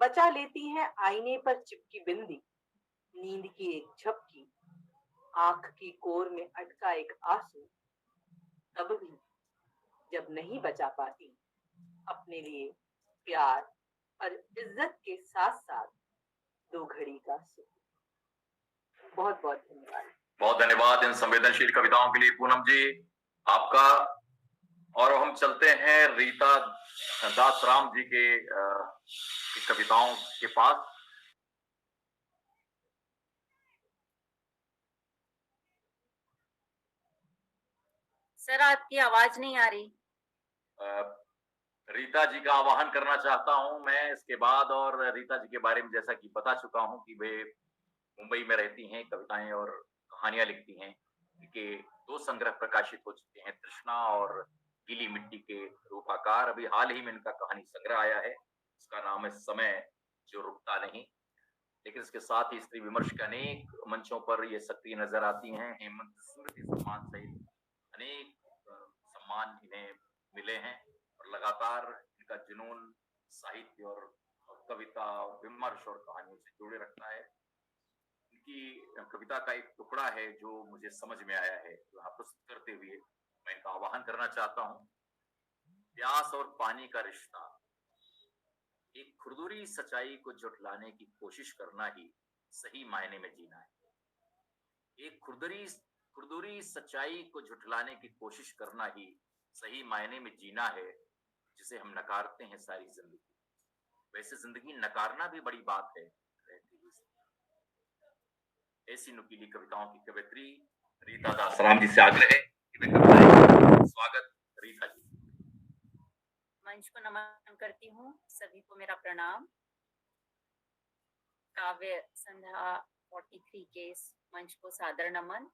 बचा लेती हैं आईने पर चिपकी बिंदी, नींद की एक झपकी, आंख की कोर में अटका एक आंसू। तब भी जब नहीं बचा पाती अपने लिए प्यार और इज्जत के साथ साथ दो घड़ी का सुख। बहुत बहुत धन्यवाद। बहुत धन्यवाद इन संवेदनशील कविताओं के लिए पूनम जी, आपका। और हम चलते हैं रीता दास राम जी के कविताओं के पास। सर आपकी आवाज नहीं आ रही। रीता जी का आह्वान करना चाहता हूं मैं इसके बाद। और रीता जी के बारे में जैसा कि बता चुका हूं कि वे मुंबई में रहती हैं, कविताएं और कहानियां लिखती हैं। इनके 2 संग्रह प्रकाशित हो चुके हैं, तृष्णा और गीली मिट्टी के रूपाकार। अभी हाल ही में इनका कहानी संग्रह आया है, इसका नाम है समय जो रुकता नहीं। लेकिन इसके साथ ही स्त्री विमर्श के अनेक मंचों पर ये सक्रिय नजर आती हैं। हेमंत स्मृति सम्मान सहित अनेक सम्मान इन्हें मिले हैं और लगातार इनका जुनून साहित्य और कविता, विमर्श और कहानियों से जुड़े रखता है। इनकी कविता का एक टुकड़ा है जो मुझे समझ में आया है, जो यहाँ प्रस्तुत करते हुए मैं इनका आह्वान करना चाहता हूँ। प्यास और पानी का रिश्ता, एक खुरदुरी सच्चाई को झुठलाने की कोशिश करना ही सही मायने में जीना है। एक खुरदुरी सच्चाई को झुठलाने की कोशिश करना ही सही मायने में जीना है, जिसे हम नकारते हैं सारी जिंदगी। वैसे जिंदगी नकारना भी बड़ी बात है। ऐसी नुकीली कविताओं की कवयित्री रीता दास राम जी से आग्रह है कि वे कविताएं। स्वागत रीता जी। मंच को नमन करती हूँ, सभी को मेरा प्रणाम। काव्य संध्या 43 के इस मंच को सादर नमन।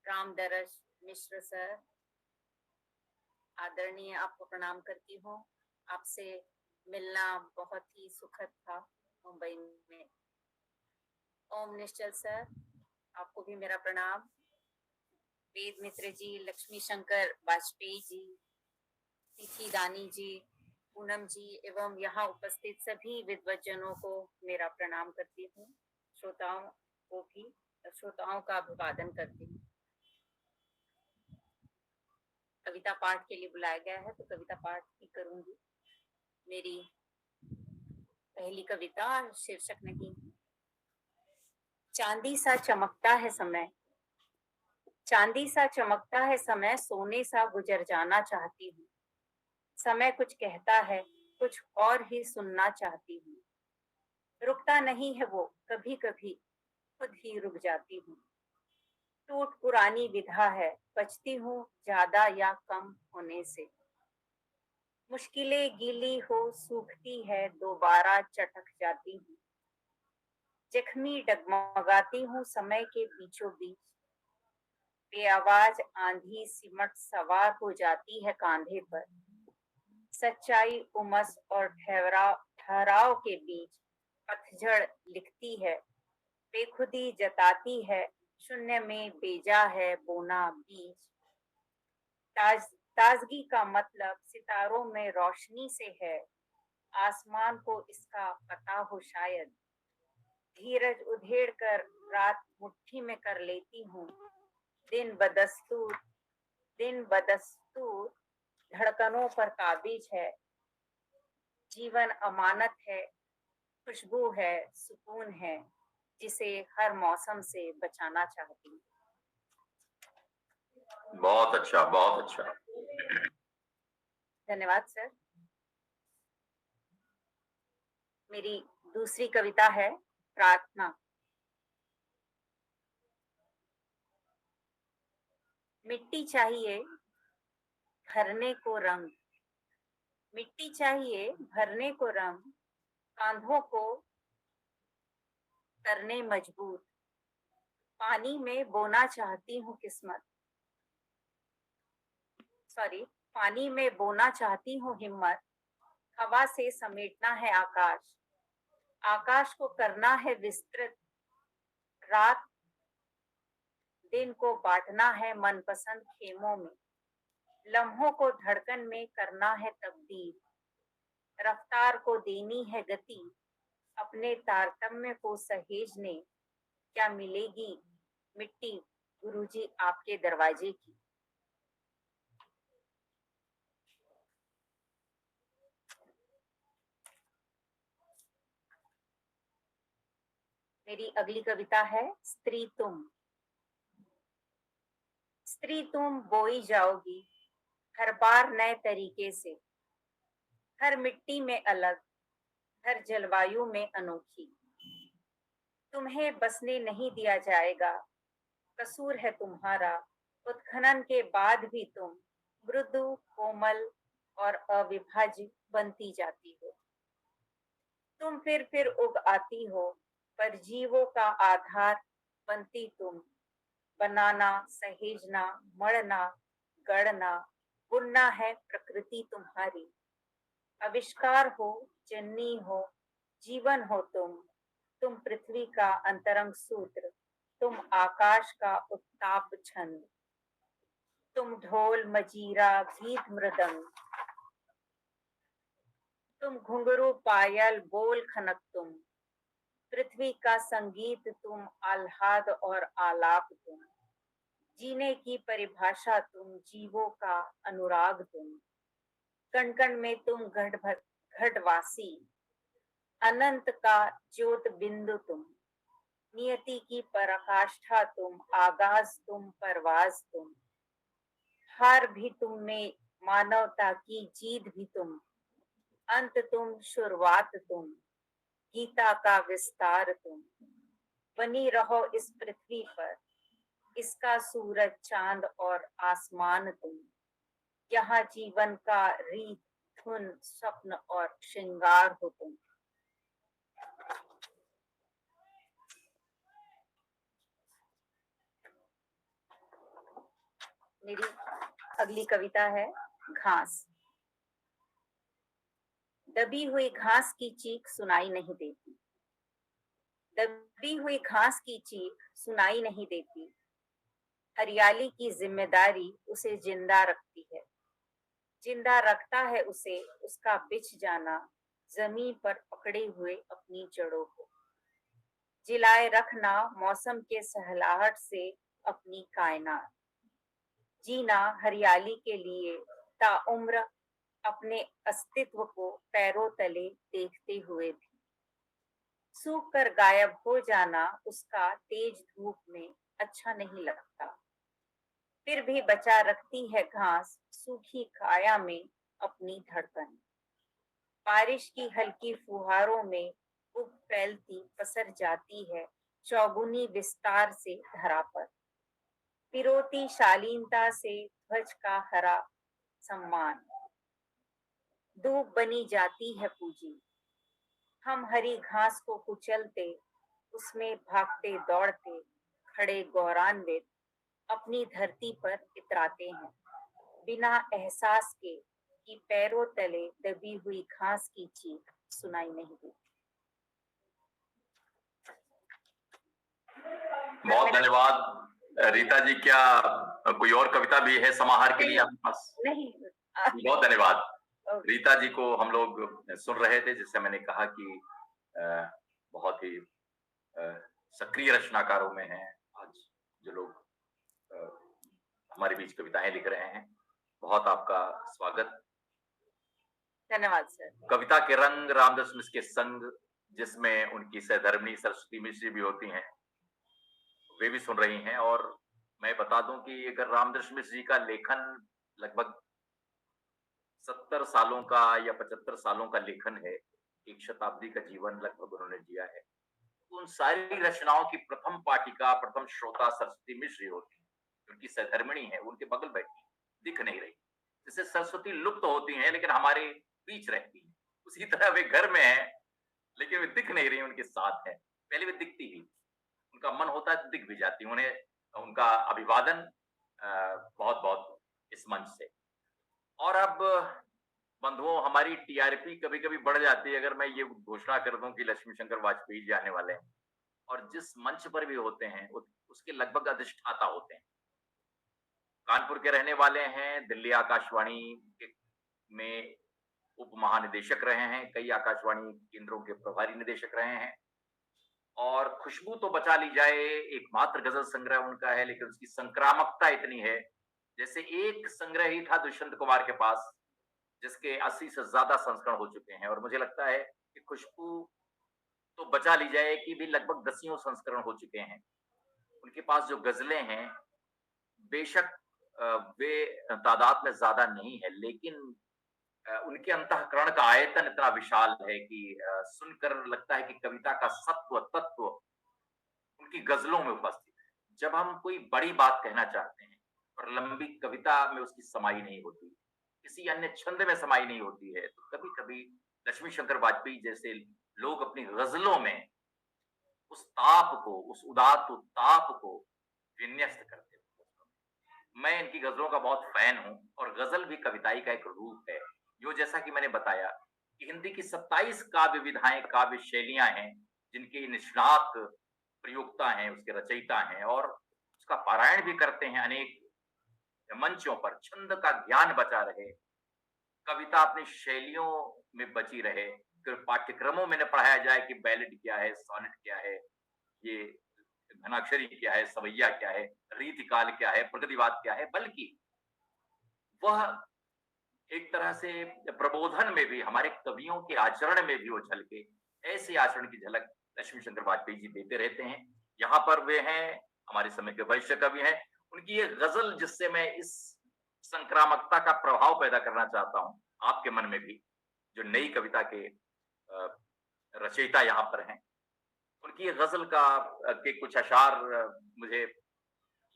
रामदरस मिश्र सर, आदरणीय, आपको प्रणाम करती हूँ। आपसे मिलना बहुत ही सुखद था मुंबई में। ओम निश्चल सर, आपको भी मेरा प्रणाम। वेद मित्र जी, लक्ष्मी शंकर वाजपेयी जी, तिथि दानी जी, पूनम जी एवं यहाँ उपस्थित सभी विद्वज्जनों को मेरा प्रणाम करती हूँ। श्रोताओं का अभिवादन करती हूँ। कविता पाठ के लिए बुलाया गया है तो कविता पाठ ही करूंगी। मेरी पहली कविता शीर्षक नहीं, चांदी सा चमकता है समय, चांदी सा चमकता है समय, सोने सा गुजर जाना चाहती हूँ। समय कुछ कहता है, कुछ और ही सुनना चाहती हूँ। रुकता नहीं है वो, कभी कभी खुद ही रुक जाती हूँ। टूट पुरानी विधा है, बचती हूँ ज्यादा या कम होने से। मुश्किलें गीली हो सूखती है, दोबारा चटक जाती हूँ। जख्मी डगमगाती हूँ समय के बीचों बीच, बेआवाज आंधी सिमट सवार हो जाती है कांधे पर। सच्चाई उमस और ठहराव ठहराव के बीच पतझड़ लिखती है, बेखुदी जताती है, शून्य में बेजा है बोना बीज। ताजगी का मतलब सितारों में रोशनी से है, आसमान को इसका पता हो शायद। धीरज उधेड़ कर रात मुट्ठी में कर लेती हूँ, दिन बदस्तूर धड़कनों पर काबिज है। जीवन अमानत है, खुशबू है, सुकून है, जिसे हर मौसम से बचाना चाहती हूँ। बहुत अच्छा, बहुत अच्छा। धन्यवाद सर। मेरी दूसरी कविता है प्रार्थना। मिट्टी चाहिए भरने को रंग, मिट्टी चाहिए भरने को रंग, कांधों को करने मजबूर। पानी में बोना चाहती हूँ किस्मत, पानी में बोना चाहती हूँ हिम्मत। हवा से समेटना है आकाश, आकाश को करना है विस्तृत। रात दिन को बांटना है मनपसंद खेमों में, लम्हों को धड़कन में करना है तब्दील। रफ्तार को देनी है गति, अपने तारतम्य को सहेजने क्या मिलेगी मिट्टी गुरुजी आपके दरवाजे की। मेरी अगली कविता है स्त्री तुम। स्त्री तुम बोई जाओगी हर बार नए तरीके से, हर मिट्टी में अलग, हर जलवायु में अनोखी। तुम्हें बसने नहीं दिया जाएगा, कसूर है तुम्हारा। उत्खनन के बाद भी तुम मृदु, कोमल और अविभाज्य बनती जाती हो। तुम फिर उग आती हो, पर जीवों का आधार बनती तुम। बनाना, सहेजना, मढ़ना, गढ़ना, बुनना है प्रकृति तुम्हारी। आविष्कार हो, जननी हो, जीवन हो तुम पृथ्वी का अंतरंग सूत्र, तुम आकाश का उत्ताप छंद, तुम ढोल मजीरा गीत मृदंग, तुम घुंघरू पायल बोल खनक तुम। पृथ्वी का संगीत तुम, आह्लाद और आलाप तुम। जीने की परिभाषा तुम, जीवों का अनुराग तुम। कण कण में तुम घटवासी, अनंत का ज्योत बिंदु तुम। नियति की पराकाष्ठा तुम, आगाज तुम, परवाज तुम। हार भी तुम में, मानवता की जीत भी तुम। अंत तुम, शुरुआत तुम, गीता का विस्तार तुम। बनी रहो इस पृथ्वी पर, इसका सूरज चांद और आसमान तुम। यहाँ जीवन का रीत धुन स्वप्न और श्रृंगार हो तुम। मेरी अगली कविता है घास। दबी हुई घास की चीख सुनाई नहीं देती, दबी हुई घास की चीख सुनाई नहीं देती। हरियाली की जिम्मेदारी उसे जिंदा रखती है, जिंदा रखता है उसे उसका बिछ जाना, जमीन पर पकड़े हुए अपनी जड़ों को। जिलाए रखना मौसम के सहलाहट से अपनी कायनात। जीना हरियाली के लिए ताउम्र, अपने अस्तित्व को पैरों तले देखते हुए भी। सूख कर गायब हो जाना उसका तेज धूप में अच्छा नहीं लगता, फिर भी बचा रखती है घास सूखी काया में अपनी धड़कन। बारिश की हल्की फुहारों में उग फैलती पसर जाती है चौगुनी विस्तार से धरा पर। पिरोती शालीनता से ध्वज का हरा सम्मान। दूब बनी जाती है पूजी। हम हरी घास को कुचलते, उसमें भागते दौड़ते खड़े गौरान्वित अपनी धरती पर इतराते हैं, बिना एहसास के कि पैरों तले दबी हुई घास की चीख सुनाई नहीं देती। बहुत धन्यवाद रीता जी। क्या कोई और कविता भी है समाहार के लिए आपके पास? नहीं, बहुत धन्यवाद। रीता जी को हम लोग सुन रहे थे, जिससे मैंने कहा कि बहुत ही सक्रिय रचनाकारों में हैं आज जो लोग हमारे बीच कविताएं लिख रहे हैं। बहुत आपका स्वागत। धन्यवाद सर। कविता के रंग रामदास मिश्र के संग, जिसमें उनकी सहधर्मिणी सरस्वती मिश्र भी होती हैं, वे भी सुन रही हैं। और मैं बता दूं कि अगर रामदास मिश्र जी का लेखन लगभग 70 सालों का या 75 सालों का लेखन है, एक शताब्दी का जीवन लगभग उन्होंने जिया है, उन सारी रचनाओं की प्रथम पाठिका, प्रथम श्रोता सरस्वती मिश्र ही होती है। उनकी सहधर्मिणी है, उनके बगल बैठी, दिख नहीं रही। जैसे सरस्वती लुप्त होती हैं लेकिन हमारे बीच रहती है, उसी तरह वे घर में है लेकिन वे दिख नहीं रही, उनके साथ है। पहले वे दिखती ही, उनका मन होता है तो दिख भी जाती। उन्हें उनका अभिवादन बहुत बहुत इस मंच से। और अब बंधुओं, हमारी टीआरपी कभी कभी बढ़ जाती है अगर मैं ये घोषणा कर दूं कि लक्ष्मी शंकर वाजपेयी जी आने वाले हैं, और जिस मंच पर भी होते हैं उसके लगभग अधिष्ठाता होते हैं। कानपुर के रहने वाले हैं, दिल्ली आकाशवाणी में उप महानिदेशक रहे हैं, कई आकाशवाणी केंद्रों के प्रभारी निदेशक रहे हैं। और खुशबू तो बचा ली जाए, एकमात्र गजल संग्रह उनका है, लेकिन उसकी संक्रामकता इतनी है, जैसे एक संग्रह ही था दुष्यंत कुमार के पास, जिसके 80 से ज्यादा संस्करण हो चुके हैं। और मुझे लगता है कि खुशबू तो बचा ली जाए कि भी लगभग 10 संस्करण हो चुके हैं। उनके पास जो गजलें हैं, बेशक वे तादाद में ज्यादा नहीं है, लेकिन उनके अंतःकरण का आयतन इतना विशाल है कि सुनकर लगता है कि कविता का सत्व तत्व उनकी गजलों में उपस्थित है। जब हम कोई बड़ी बात कहना चाहते हैं और लंबी कविता में उसकी समाई नहीं होती, किसी अन्य छंद में समाई नहीं होती है, तो कभी कभी लक्ष्मी शंकर वाजपेयी जैसे लोग अपनी गजलों में उस ताप को, उस उदात्त ताप को विन्यस्त करते हैं। मैं इनकी गजलों का बहुत फैन हूं, और गजल भी कविताई का एक रूप है। जो जैसा कि मैंने बताया कि हिंदी की 27 काव्य विधाएं, काव्य शैलियां हैं, जिनके निष्णात प्रयोक्ता हैं, उसके रचयिता हैं, और उसका पारायण भी करते हैं अनेक मंचों पर। छंद का ज्ञान बचा रहे, कविता अपनी शैलियों में बची रहे, फिर पाठ्यक्रमों में न पढ़ाया जाए कि बैलेट क्या है, सोनेट क्या है, ये घनाक्षरी क्या है, सवैया क्या है, रीतिकाल क्या है, प्रगतिवाद क्या है, बल्कि वह एक तरह से प्रबोधन में भी, हमारे कवियों के आचरण में भी वो झलके। ऐसे आचरण की झलक लक्ष्मी शंकर वाजपेयी जी देते रहते हैं। यहाँ पर वे हैं, हमारे समय के वरिष्ठ कवि हैं। उनकी ये गजल, जिससे मैं इस संक्रामकता का प्रभाव पैदा करना चाहता हूँ आपके मन में भी, जो नई कविता के रचयिता यहाँ पर हैं, उनकी ये गजल के कुछ अशार मुझे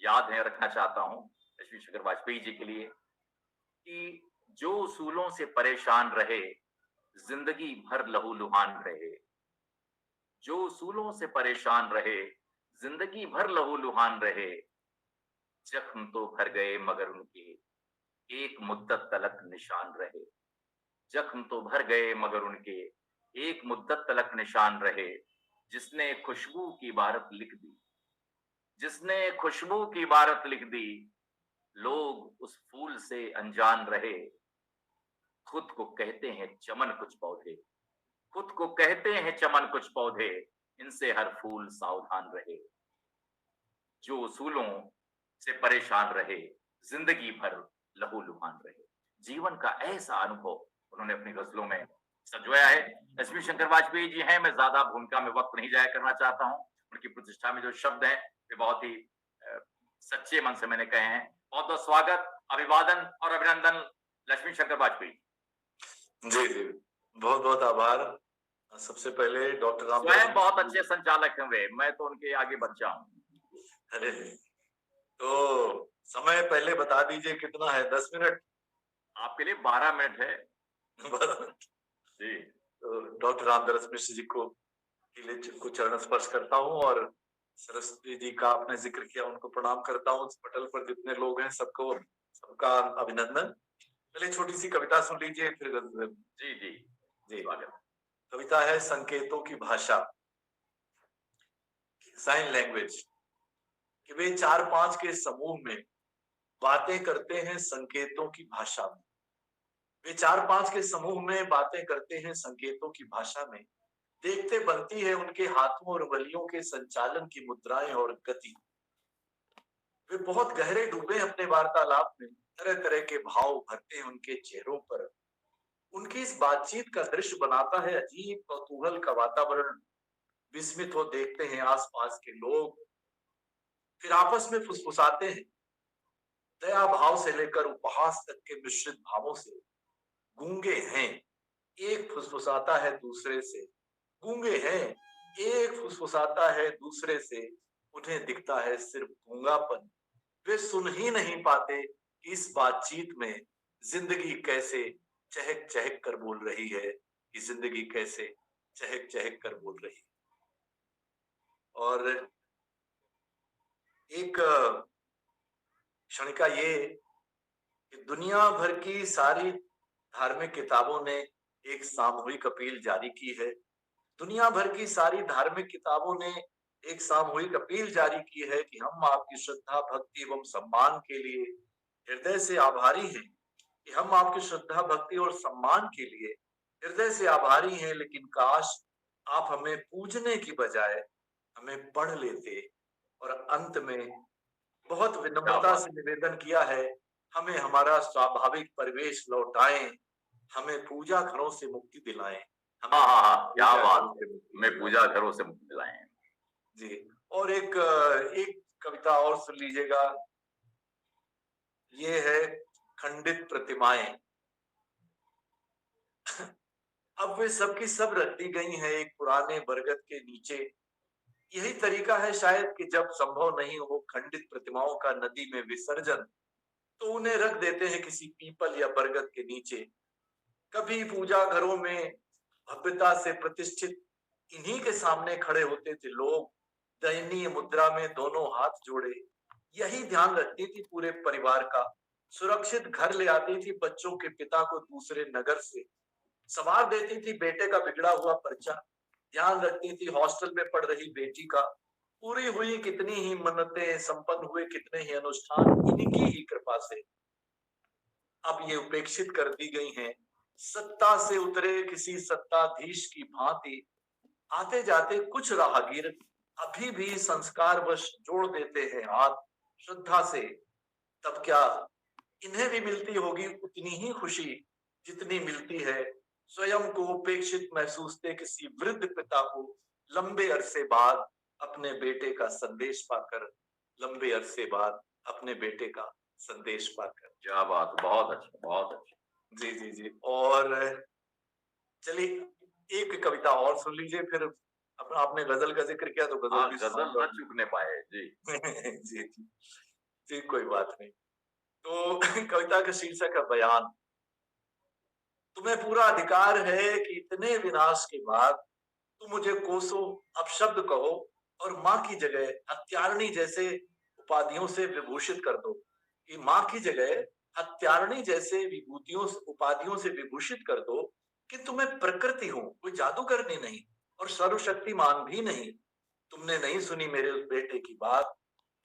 याद है, रखना चाहता हूँ लक्ष्मी शंकर वाजपेयी जी के लिए, कि जो उसूलों से परेशान रहे जिंदगी भर लहू लुहान रहे। जो उसूलों से परेशान रहे जिंदगी भर लहू लुहान रहे, जख्म तो भर गए मगर उनके एक मुद्दत तलक निशान रहे। जख्म तो भर गए मगर उनके एक मुद्दत तलक निशान रहे। जिसने खुशबू की इबारत लिख दी, जिसने खुशबू की इबारत लिख दी, लोग उस फूल से अनजान रहे। खुद को कहते हैं चमन कुछ पौधे, खुद को कहते हैं चमन कुछ पौधे, इनसे हर फूल सावधान रहे। जो उसूलों से परेशान रहे जिंदगी भर लहू लुहान रहे। जीवन का ऐसा अनुभव उन्होंने अपनी गजलों में सजवाया है। लक्ष्मी शंकर वाजपेयी जी हैं, मैं ज्यादा भूमिका में वक्त नहीं जाया करना चाहता हूँ। उनकी प्रतिष्ठा में जो शब्द हैं वे बहुत ही सच्चे मन से मैंने कहे हैं। बहुत बहुत स्वागत, अभिवादन और अभिनंदन लक्ष्मी शंकर वाजपेयी। जी जी, बहुत बहुत आभार। सबसे पहले डॉक्टर रामदास स्वयं बहुत अच्छे संचालक हैं वे, मैं तो उनके आगे बच्चा हूँ। अरे तो समय पहले बता दीजिए कितना है? 10 मिनट? आपके लिए 12 मिनट है। जी तो डॉक्टर रामदास मिश्र जी को चरण स्पर्श करता हूँ और सरस्वती जी का आपने जिक्र किया, उनको प्रणाम करता हूँ। उस पटल पर जितने लोग हैं सबका अभिनंदन। पहले छोटी सी कविता सुन लीजिए, फिर जी जी जी। कविता है संकेतों की भाषा, साइन लैंग्वेज। कि वे 4-5 के समूह में बातें करते हैं संकेतों की भाषा में। वे 4-5 के समूह में बातें करते हैं संकेतों की भाषा में। देखते बनती है उनके हाथों और उंगलियों के संचालन की मुद्राएं और गति। वे बहुत गहरे डूबे अपने वार्तालाप में, तरह तरह के भाव भरते हैं उनके चेहरों पर। उनकी इस बातचीत का दृश्य बनाता है अजीब कौतूहल का वातावरण। विस्मित हो देखते हैं आसपास के लोग, फिर आपस में फुसफुसाते हैं, दया भाव से लेकर उपहास तक के मिश्रित भावों से। गूंगे हैं, एक फुसफुसाता है दूसरे से। गूंगे हैं, एक फुसफुसाता है दूसरे से। उन्हें दिखता है सिर्फ गूंगापन। वे सुन ही नहीं पाते कि इस बातचीत में जिंदगी कैसे चहक चहक कर बोल रही है, कि जिंदगी कैसे चहक चहक कर बोल रही है। और एक क्षणिका ये कि दुनिया भर की सारी धार्मिक किताबों ने एक सामूहिक अपील जारी की है। दुनिया भर की सारी धार्मिक किताबों ने एक सामूहिक अपील जारी की है कि हम आपकी श्रद्धा भक्ति एवं सम्मान के लिए हृदय से आभारी हैं, कि हम आपकी श्रद्धा भक्ति और सम्मान के लिए हृदय से आभारी हैं, लेकिन काश आप हमें पूजने की बजाय हमें पढ़ लेते। और अंत में बहुत विनम्रता से निवेदन किया है, हमें हमारा स्वाभाविक परिवेश लौटाएं, हमें पूजा घरों से मुक्ति दिलाएं। हाँ, क्या बात है, हमें पूजा घरों से मुक्ति दिलाएं जी। और एक कविता और सुन लीजिएगा, ये है खंडित प्रतिमाएं। अब वे सबकी सब रख दी गई हैं एक पुराने बरगद के नीचे। यही तरीका है शायद कि जब संभव नहीं हो खंडित प्रतिमाओं का नदी में विसर्जन, तो उन्हें रख देते हैं किसी पीपल या बरगद के नीचे। कभी पूजा घरों में भव्यता से प्रतिष्ठित इन्हीं के सामने खड़े होते थे लोग, दयनीय मुद्रा में दोनों हाथ जोड़े। यही ध्यान रखती थी पूरे परिवार का। सुरक्षित घर ले आती थी बच्चों के पिता को दूसरे नगर से। संवार देती थी बेटे का बिगड़ा हुआ पर्चा। ध्यान रखती थी हॉस्टल में पढ़ रही बेटी का। पूरी हुई कितनी ही मन्नतें, संपन्न हुए कितने ही अनुष्ठान इनकी ही कृपा से। अब ये उपेक्षित कर दी गई हैं, सत्ता से उतरे किसी सत्ताधीश की भांति। आते जाते कुछ राहगीर अभी भी संस्कारवश जोड़ देते हैं हाथ श्रद्धा से। तब क्या इन्हें भी मिलती होगी उतनी ही खुशी जितनी मिलती है स्वयं को उपेक्षित महसूसते किसी वृद्ध पिता को लंबे अरसे बाद अपने बेटे का संदेश पाकर, लंबे अरसे बाद अपने बेटे का संदेश पाकर। क्या बात, बहुत अच्छा, बहुत अच्छा। जी जी जी। और चलिए एक कविता और सुन लीजिए, फिर आपने गजल का जिक्र किया तो गजल भी गजल न चूकने पाए। जी जी जी जी, कोई बात नहीं। तो कविता का शीर्षक है बयान। तुम्हें पूरा अधिकार है कि इतने विनाश के बाद तुम मुझे कोसो, अपशब्द कहो और माँ की जगह हत्यारणी जैसे उपाधियों से विभूषित कर दो। कि माँ की जगह हत्यारणी जैसे विभूतियों उपाधियों से विभूषित कर दो, कि तुम्हें प्रकृति हो, कोई जादूगरनी नहीं और सर्वशक्तिमान भी नहीं। तुमने नहीं सुनी मेरे उस बेटे की बात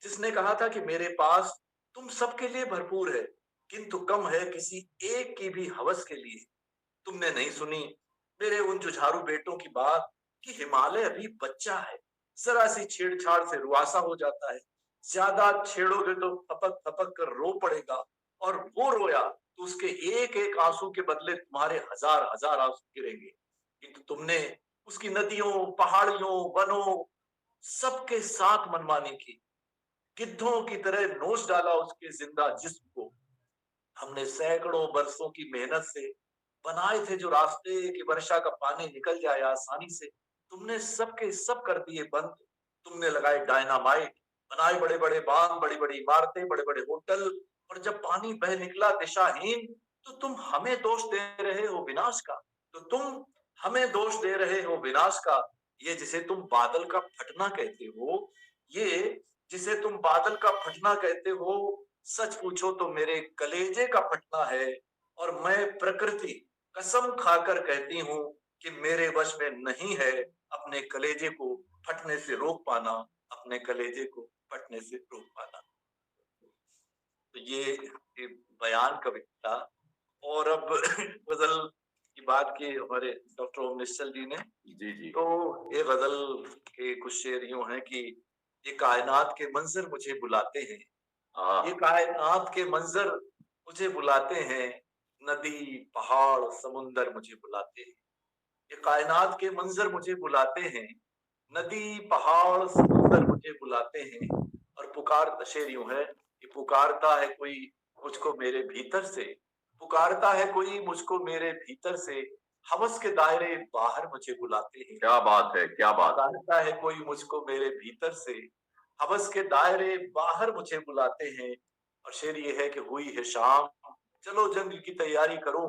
जिसने कहा था कि मेरे पास तुम सबके लिए भरपूर है, किंतु कम है किसी एक की भी हवस के लिए। तुमने नहीं सुनी मेरे उन जुझारू बेटों की बात कि हिमालय अभी बच्चा है, जरा सी छेड़छाड़ से रुआसा हो जाता है। ज्यादा छेड़ोगे तो थपक थपक कर रो पड़ेगा, और वो रोया तो उसके एक एक आंसू के बदले तुम्हारे हजार हजार आंसू गिरेंगे। किंतु तुमने उसकी नदियों, पहाड़ियों, वनों सबके साथ मनमानी की। गिद्धों की तरह नोच डाला उसके जिंदा जिस्म को। हमने सैकड़ों बरसों की मेहनत से बनाए थे जो रास्ते कि वर्षा का पानी निकल जाए आसानी से, तुमने सबके सब कर दिए बंद। तुमने लगाए डायनामाइट, बनाए बड़े बड़े बांध, बड़ी बड़ी इमारतें, बड़े बड़े होटल, और जब पानी बह निकला दिशाहीन तो तुम हमें दोष दे रहे हो विनाश का, तो तुम हमें दोष दे रहे हो विनाश का। ये जिसे तुम बादल का फटना कहते हो, ये जिसे तुम बादल का फटना कहते हो, सच पूछो तो मेरे कलेजे का फटना है। और मैं प्रकृति कसम खाकर कहती हूँ कि मेरे वश में नहीं है अपने कलेजे को फटने से रोक पाना, अपने कलेजे को फटने से रोक पाना। तो ये बयान कविता। और अब गजल की बात की हमारे डॉक्टर ओम निश्चल जी ने। जी जी। तो ये गजल के कुछ शेर यूं हैं कि ये कायनात के मंजर मुझे बुलाते हैं, ये कायनात के मंजर मुझे बुलाते हैं, नदी पहाड़ समुंदर मुझे बुलाते हैं। ये कायनात के मंजर मुझे बुलाते हैं, नदी पहाड़ समुंदर मुझे बुलाते हैं। और पुकार शेर यूं है कि पुकारता है कोई मुझको मेरे भीतर से, पुकारता है कोई मुझको मेरे भीतर से, हवस के दायरे बाहर मुझे बुलाते हैं। क्या बात है, क्या बात। पुकारता है कोई मुझको मेरे भीतर से, हवस के दायरे बाहर मुझे बुलाते हैं। और शेर ये है कि हुई है शाम चलो जंग की तैयारी करूं,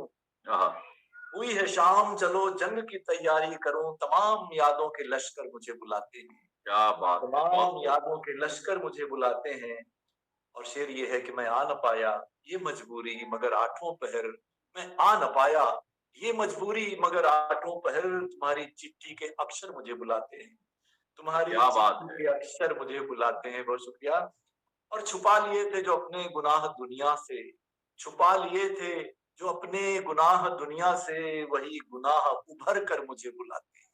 हुई है शाम चलो जंग की तैयारी करूं, तमाम यादों के लश्कर मुझे बुलाते हैं। क्या बात। तमाम यादों के लश्कर मुझे बुलाते हैं। और शेर ये है कि मैं आ न पाया ये मजबूरी मगर आठों पहर, मैं आ न पाया ये मजबूरी मगर आठों पहर, तुम्हारी चिट्ठी के अक्षर मुझे बुलाते हैं, तुम्हारी चिट्ठी के अक्षर मुझे बुलाते हैं। बहुत शुक्रिया। और छुपा लिए थे जो अपने गुनाह दुनिया से, छुपा लिए थे जो अपने गुनाह दुनिया से, वही गुनाह उभर कर मुझे बुलाते हैं,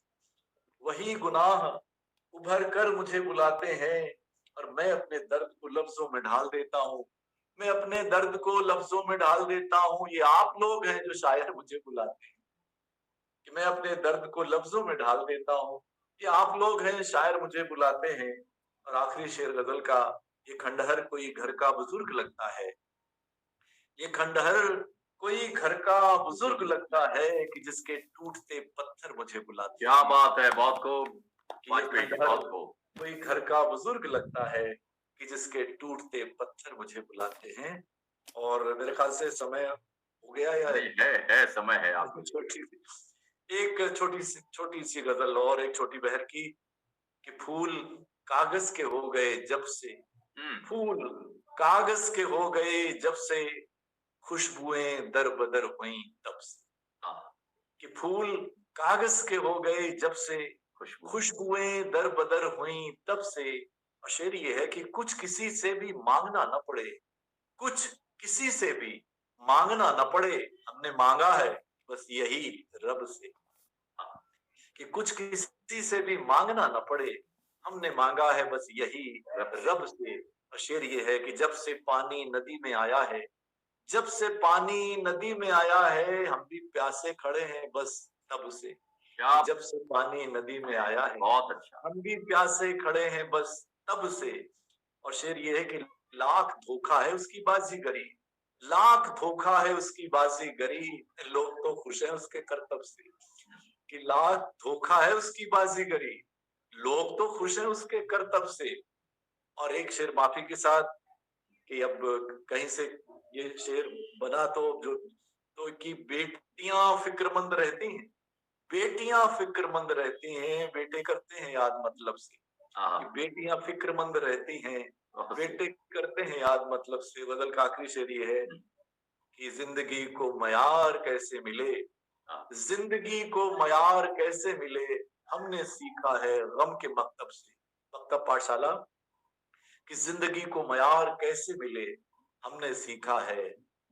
वही गुनाह उभर कर मुझे बुलाते हैं। और मैं अपने दर्द को लफ्जों में ढाल देता हूँ, मैं अपने दर्द को लफ्जों में ढाल देता हूँ। ये आप लोग हैं जो शायर मुझे बुलाते हैं, कि मैं अपने दर्द को लफ्जों में ढाल देता हूँ। ये आप लोग हैं शायर मुझे बुलाते हैं। और आखिरी शेर गजल का, ये खंडहर कोई घर का बुजुर्ग लगता है, ये खंडहर कोई घर का बुजुर्ग लगता है, कि जिसके टूटते पत्थर मुझे बुलाते हैं। क्या बात है, बहुत खूब। कोई घर का बुजुर्ग लगता है कि जिसके टूटते पत्थर मुझे बुलाते हैं। और मेरे ख्याल से समय हो गया या है समय है। आप एक छोटी सी गजल और एक छोटी बहर की, कि फूल कागज के हो गए जब से, फूल कागज के हो गए जब से, खुशबुएं दर बदर हुई तब से। कि फूल कागज के हो गए जब से, खुशबुएं दर बदर हुई तब से। और शेर ये है कि कुछ किसी से भी मांगना न पड़े, कुछ किसी से भी मांगना न पड़े, हमने मांगा है बस यही रब से। कि कुछ किसी से भी मांगना न पड़े, हमने मांगा है बस यही रब से। और शेर ये है कि जब से पानी नदी में आया है, जब से पानी नदी में आया है, हम भी प्यासे खड़े हैं बस तब से। जब से पानी नदी में आया है, बहुत अच्छा, हम भी प्यासे खड़े हैं बस तब से। और शेर ये है कि लाख धोखा है उसकी बाजीगरी, लाख धोखा है उसकी बाजीगरी, लोग तो खुश हैं उसके करतब से। कि लाख धोखा है उसकी बाजीगरी, लोग तो खुश हैं उसके करतब से। और एक शेर माफी के साथ, कि अब कहीं से ये शेर बना तो जो तो कि बेटियां फिक्रमंद रहती हैं, बेटियां फिक्रमंद रहती हैं, बेटे करते हैं याद मतलब से। कि बेटियां फिक्रमंद रहती हैं, बेटे करते हैं याद मतलब से। गजल का आखिरी शेर ये है कि जिंदगी को मयार कैसे मिले, जिंदगी को मयार कैसे मिले, हमने सीखा है गम के मकतब से। मकतब पाठशाला। कि जिंदगी को मयार कैसे मिले, हमने सीखा है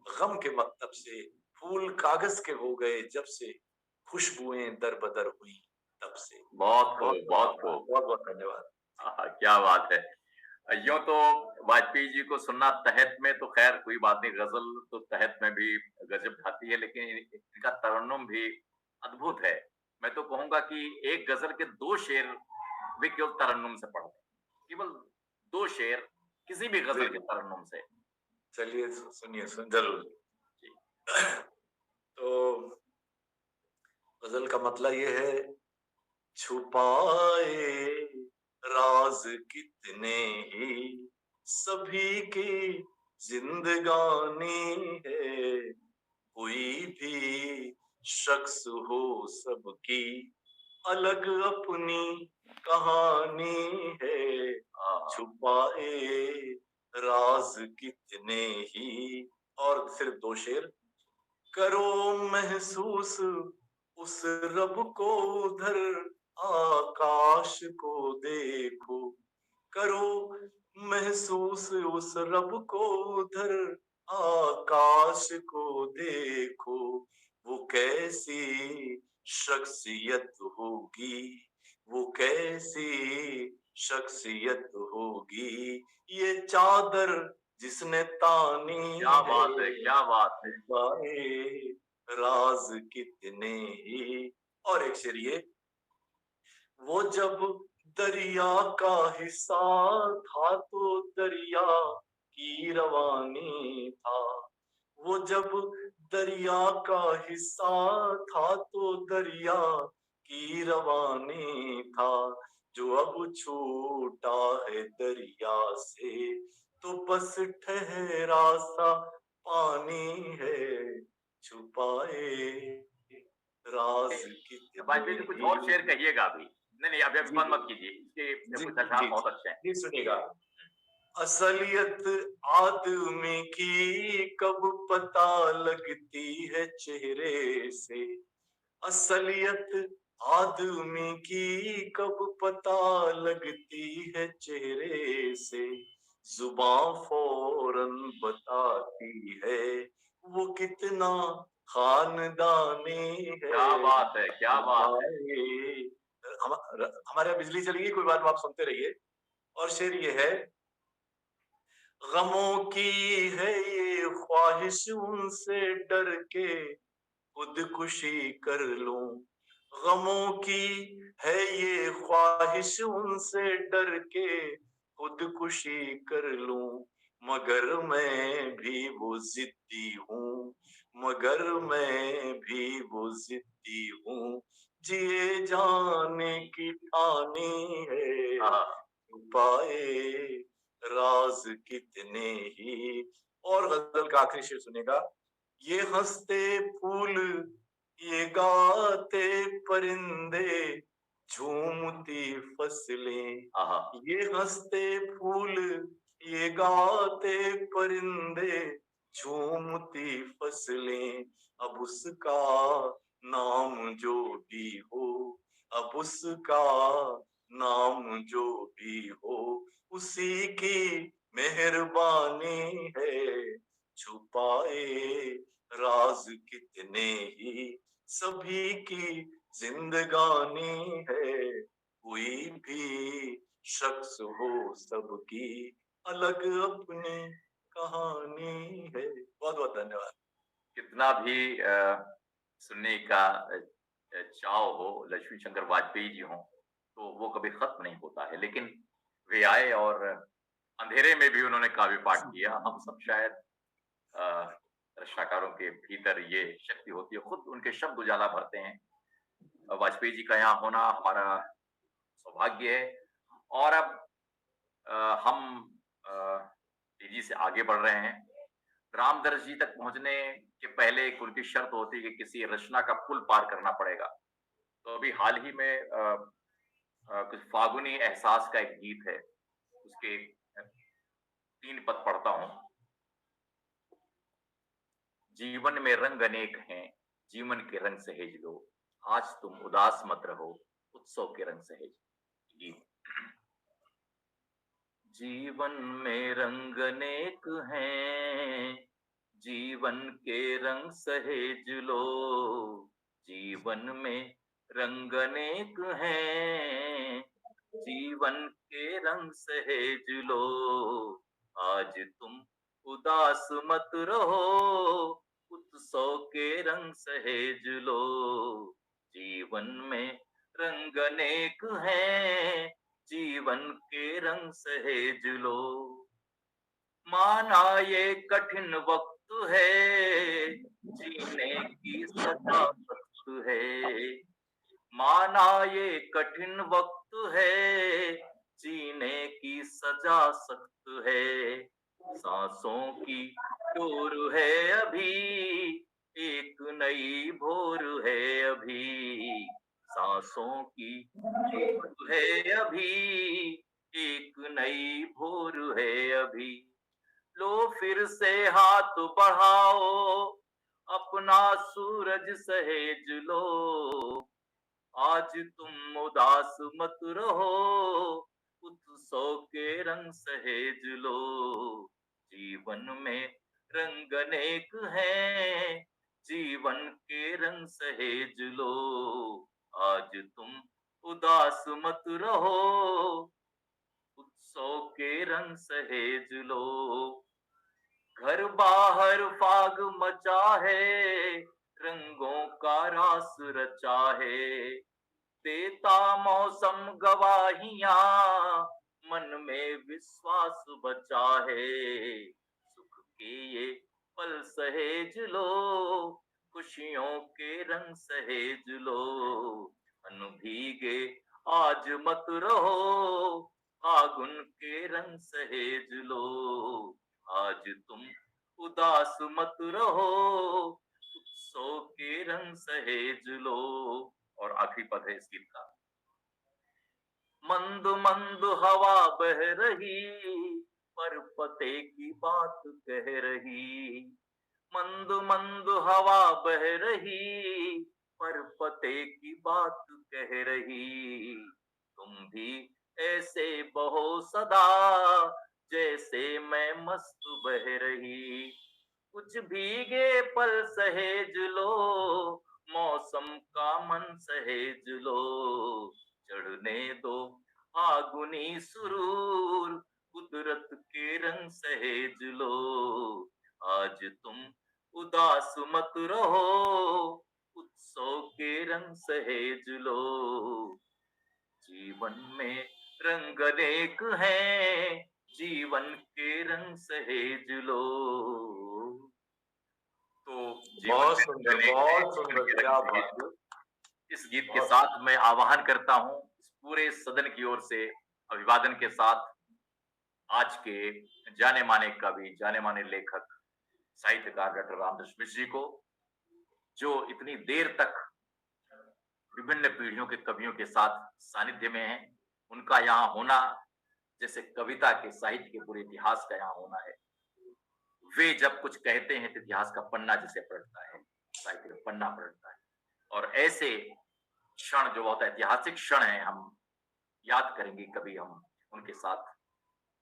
गम के मकतब से। फूल कागज के हो गए जब से, खुशबुएं दर बदर हुई तब से। बहुत खूब, बहुत खूब, बहुत बहुत धन्यवाद। क्या बात है। यूं तो वाजपेयी जी को सुनना तहत में तो खैर कोई बात नहीं, गजल तो तहत में भी गजब ढाती है, लेकिन इनका तरन्नुम भी अद्भुत है। मैं तो कहूंगा कि एक गजल के 2 शेर भी केवल तरन्नुम से पढ़ते, केवल 2 शेर किसी भी गजल के तरन्नुम से। चलिए सुनिए, जरूर। तो गजल का मतलब ये है, छुपाए राज कितने ही सभी की जिंदगानी है, कोई भी शख्स हो सबकी अलग अपनी कहानी है, छुपाए राज कितने ही। और सिर्फ 2 शेर। करो महसूस उस रब को उधर आकाश को देखो, करो महसूस उस रब को उधर आकाश को देखो, वो कैसी शख्सियत होगी, वो कैसी शख्सियत होगी, ये चादर जिसने तानी क्या बात है, क्या बात है। छुपाए राज कितने ही। और एक शेर ये, वो जब दरिया का हिस्सा था तो दरिया की रवानी था, वो जब दरिया का हिस्सा था तो दरिया की रवानी था, जो अब छूटा है दरिया से तो बस ठहरा सा पानी है, छुपाए राज वाजपेयी जी कुछ और शेर कितने। कहिएगा अभी। नहीं, अभी बंद मत कीजिए, इसके जी कुछ अशआर जी बहुत अच्छे हैं। जी सुनिएगा। असलियत आदमी की कब पता लगती है चेहरे से, असलियत आदमी की कब पता लगती है चेहरे से, जुबान फौरन बताती है वो कितना खानदानी है। क्या बात है, क्या बात है। हमारे यहाँ बिजली चली गई, कोई बात नहीं, आप सुनते रहिए। और शेर ये है, गमों की है ये ख्वाहिश उनसे डर के खुदकुशी कर लूं, गमों की है ये ख्वाहिश उनसे डर के खुदकुशी कर लूं, मगर मैं भी वो जिद्दी हूँ, मगर मैं भी वो जिद्दी हूँ, जिए जाने की ठानी है, पाए राज कितने ही। और गजल का आखिरी शेर सुनेगा, ये हंसते फूल ये गाते परिंदे झूमती फसलें, ये हंसते फूल ये गाते परिंदे झूमती फसलें, अब उसका नाम जो भी हो, अब उसका नाम जो भी हो, उसी की मेहरबानी है, छुपाए राज कितने ही, सभी की जिंदगानी है, कोई भी शख्स हो सबकी अलग अपनी कहानी है। बहुत बहुत धन्यवाद। कितना भी सुनने का चाव हो, लक्ष्मी शंकर वाजपेयी जी हों, तो वो कभी खत्म नहीं होता है। लेकिन वे आए और अंधेरे में भी उन्होंने काव्य पाठ किया। हम सब शायद रचनाकारों के भीतर ये शक्ति होती है, खुद उनके शब्द उजाला भरते हैं। वाजपेयी जी का यहाँ होना हमारा सौभाग्य है। और अब हम तेजी से आगे बढ़ रहे हैं। रामदर्श जी तक पहुंचने के पहले एक उनकी शर्त होती है कि किसी रचना का पुल पार करना पड़ेगा। तो अभी हाल ही में कुछ फागुनी एहसास का एक गीत है, उसके 3 पद पढ़ता हूं। जीवन में रंग अनेक हैं, जीवन के रंग सहेज लो, आज तुम उदास मत रहो, उत्सव के रंग सहेज। गीत। जीवन में रंग अनेक हैं, जीवन के रंग सहेज लो, जीवन में रंग अनेक हैं, जीवन के रंग सहेज लो, आज तुम उदास मत रहो, उत्सव के रंग सहेज लो, जीवन में रंग अनेक हैं, जीवन के रंग सहेज लो। माना ये कठिन वक्त है, जीने की सदा सख्त है, माना ये कठिन वक्त है, जीने की सजा सख्त है, सांसों की डोर है अभी, एक नई भोर है अभी, सांसों की भोर है अभी, एक नई भोर है अभी। लो फिर से हाथ बढ़ाओ, अपना सूरज सहेज लो, आज तुम उदास मत रहो, उत्सव के रंग सहेज लो। जीवन में रंग अनेक हैं, जीवन के रंग सहेज लो, आज तुम उदास मत रहो, उत्सव के रंग सहेज लो। घर बाहर फाग मचा है, रंगों का रास रचा है, देता मौसम गवाहियां, मन में विश्वास बचा है। सुख के ये पल सहेज लो, खुशियों के रंग सहेज लो, मन भीगे आज मत रहो, फागुन के रंग सहेज लो, आज तुम उदास मत रहो, उत्सव के रंग सहेज लो। और आखिरी पद है इस गीत का। मंद मंद हवा बह रही, पर पते की बात कह रही, मंद मंद हवा बह रही, पर पते की बात कह रही। तुम भी ऐसे बहो सदा, जैसे मैं मस्त बह रही, कुछ भीगे पल सहेज लो, मौसम का मन सहेज लो, चढ़ने दो फागुनी सुरूर, कुदरत के रंग सहेज लो, आज तुम उदास मत रहो, उत्सव के रंग सहेज लो। जीवन में रंग अनेक हैं, जीवन के रंग सहेज लो। तो जीवन बहुत में सुंदर, रंग अनेक हैं, बहुत जीवन सुंदर, के क्या रंग सहेज बात। लो। इस गीत के बहुत साथ मैं आह्वान करता हूं इस पूरे सदन की ओर से अभिवादन के साथ आज के जाने माने कवि, जाने माने लेखक, साहित्यकार डॉक्टर रामदास मिश्र जी को, जो इतनी देर तक विभिन्न पीढ़ियों के कवियों के साथ सानिध्य में हैं। उनका यहाँ होना जैसे कविता के साहित्य के पूरे इतिहास का यहाँ होना है। वे जब कुछ कहते हैं तो इतिहास का पन्ना जिसे पलटता है, साहित्य का पन्ना पलटता है। और ऐसे क्षण जो बहुत ऐतिहासिक क्षण है, हम याद करेंगे कभी हम उनके साथ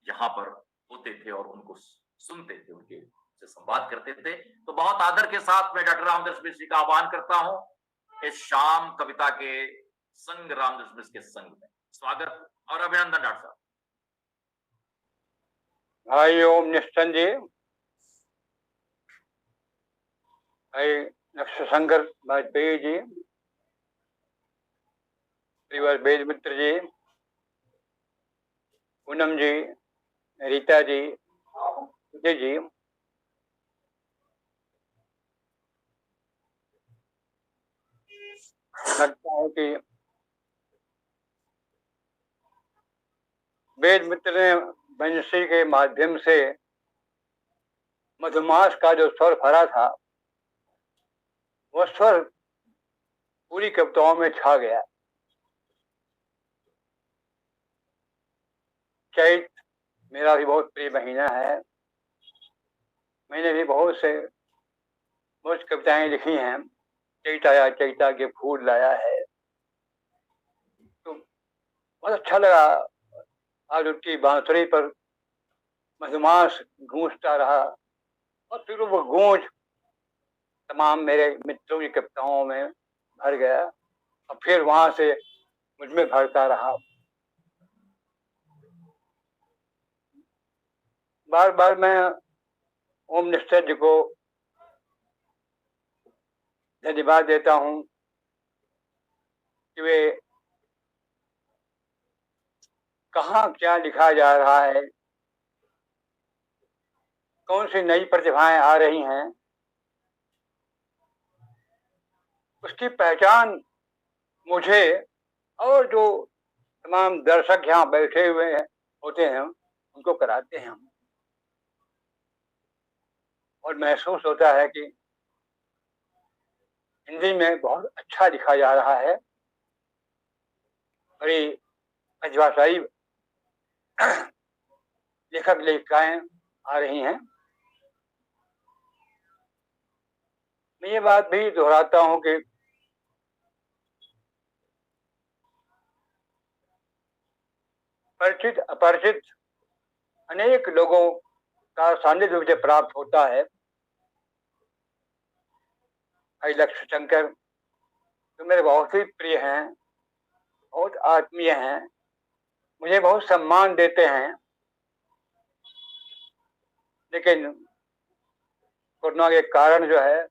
यहाँ पर होते थे और उनको सुनते थे, उनके से संवाद करते थे। तो बहुत आदर के साथ मैं डॉक्टर रामदास मिश्र जी का आह्वान करता हूं इस शाम कविता के संग, रामदास मिश्र के संग में। स्वागत और अभिनंदन डॉक्टर साहब। भाई ओम निष्ठन जी, भाई नक्शशंकर वाजपेयी जी, श्रीवास वेद मित्र जी, पूनम जी, रीता जी, विजय जी, लगता है कि वेद मित्र ने वंशी के माध्यम से मधुमास का जो स्वर भरा था, वह स्वर पूरी कविताओं में छा गया। चैत मेरा भी बहुत प्रिय महीना है, मैंने भी बहुत कविताएं लिखी हैं। चैत आया चैता के फूल लाया है, तो बहुत अच्छा लगा। आज उनकी बांसुरी पर मधुमास गूंजता रहा और फिर वो गूंज तमाम मेरे मित्रों की कविताओं में भर गया और फिर वहां से मुझमें भरता रहा। बार बार मैं ओम निष्ठा जी को धन्यवाद देता हूँ कि वे कहाँ क्या लिखा जा रहा है, कौन सी नई प्रतिभाएं आ रही हैं, उसकी पहचान मुझे और जो तमाम दर्शक यहाँ बैठे हुए होते हैं उनको कराते हैं हम। और महसूस होता है कि हिंदी में बहुत अच्छा लिखा जा रहा है, बड़ी अजभाषाई लेखक लेखिकाएं आ रही हैं। मैं ये बात भी दोहराता हूं कि परिचित अपरिचित अनेक लोगों का सानिध्य मुझे प्राप्त होता है। भाई लक्ष्य शंकर तो मेरे बहुत ही प्रिय हैं, बहुत आत्मीय हैं, मुझे बहुत सम्मान देते हैं, लेकिन कोरोना के कारण जो है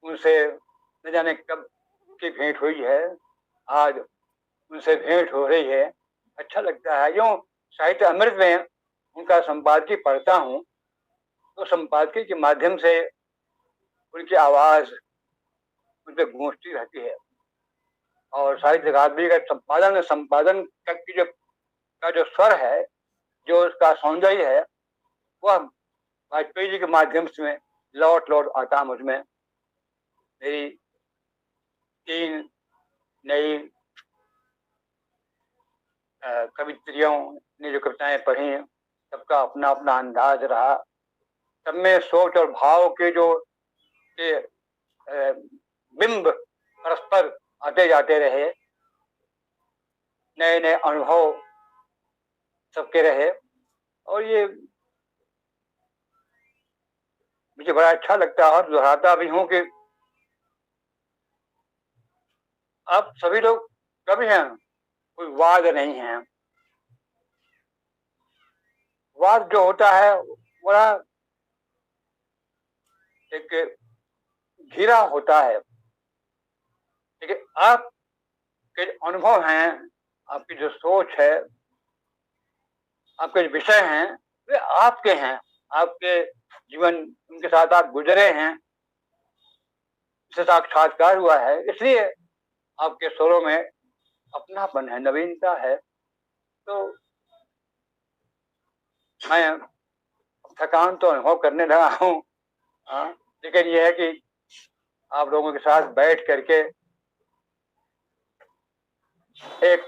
उनसे न जाने कब की भेंट हुई है, आज उनसे भेंट हो रही है। अच्छा लगता है। यूँ साहित्य अमृत में उनका संपादकीय पढ़ता हूँ तो संपादकीय के माध्यम से उनकी आवाज उन पर गूंजती रहती है, और साहित्य अकादमी का संपादन का जो स्वर है, जो उसका सौंदर्य है, वह वाजपेयी जी के माध्यम से लौट आता मुझमें। मेरी 3 नई कवित्रियों ने जो कविताएं पढ़ी, सबका अपना अपना अंदाज रहा, सब में सोच और भाव के जो बिंब परस्पर आते जाते रहे, नए नए अनुभव सबके रहे, और ये मुझे बड़ा अच्छा लगता है। और दोहराता भी हूँ कि आप सभी लोग कभी हैं, कोई वाद नहीं है। वाद जो होता है बड़ा एक घिरा होता है, लेकिन आपके अनुभव हैं, आपकी जो सोच है, आपके जो विषय हैं, वे आपके हैं, आपके जीवन उनके साथ आप गुजरे हैं, इससे साक्षात्कार हुआ है, इसलिए आपके स्वरों में अपनापन है, नवीनता है। तो मैं थकान तो अनुभव करने लगा हूँ, लेकिन यह है कि आप लोगों के साथ बैठ करके एक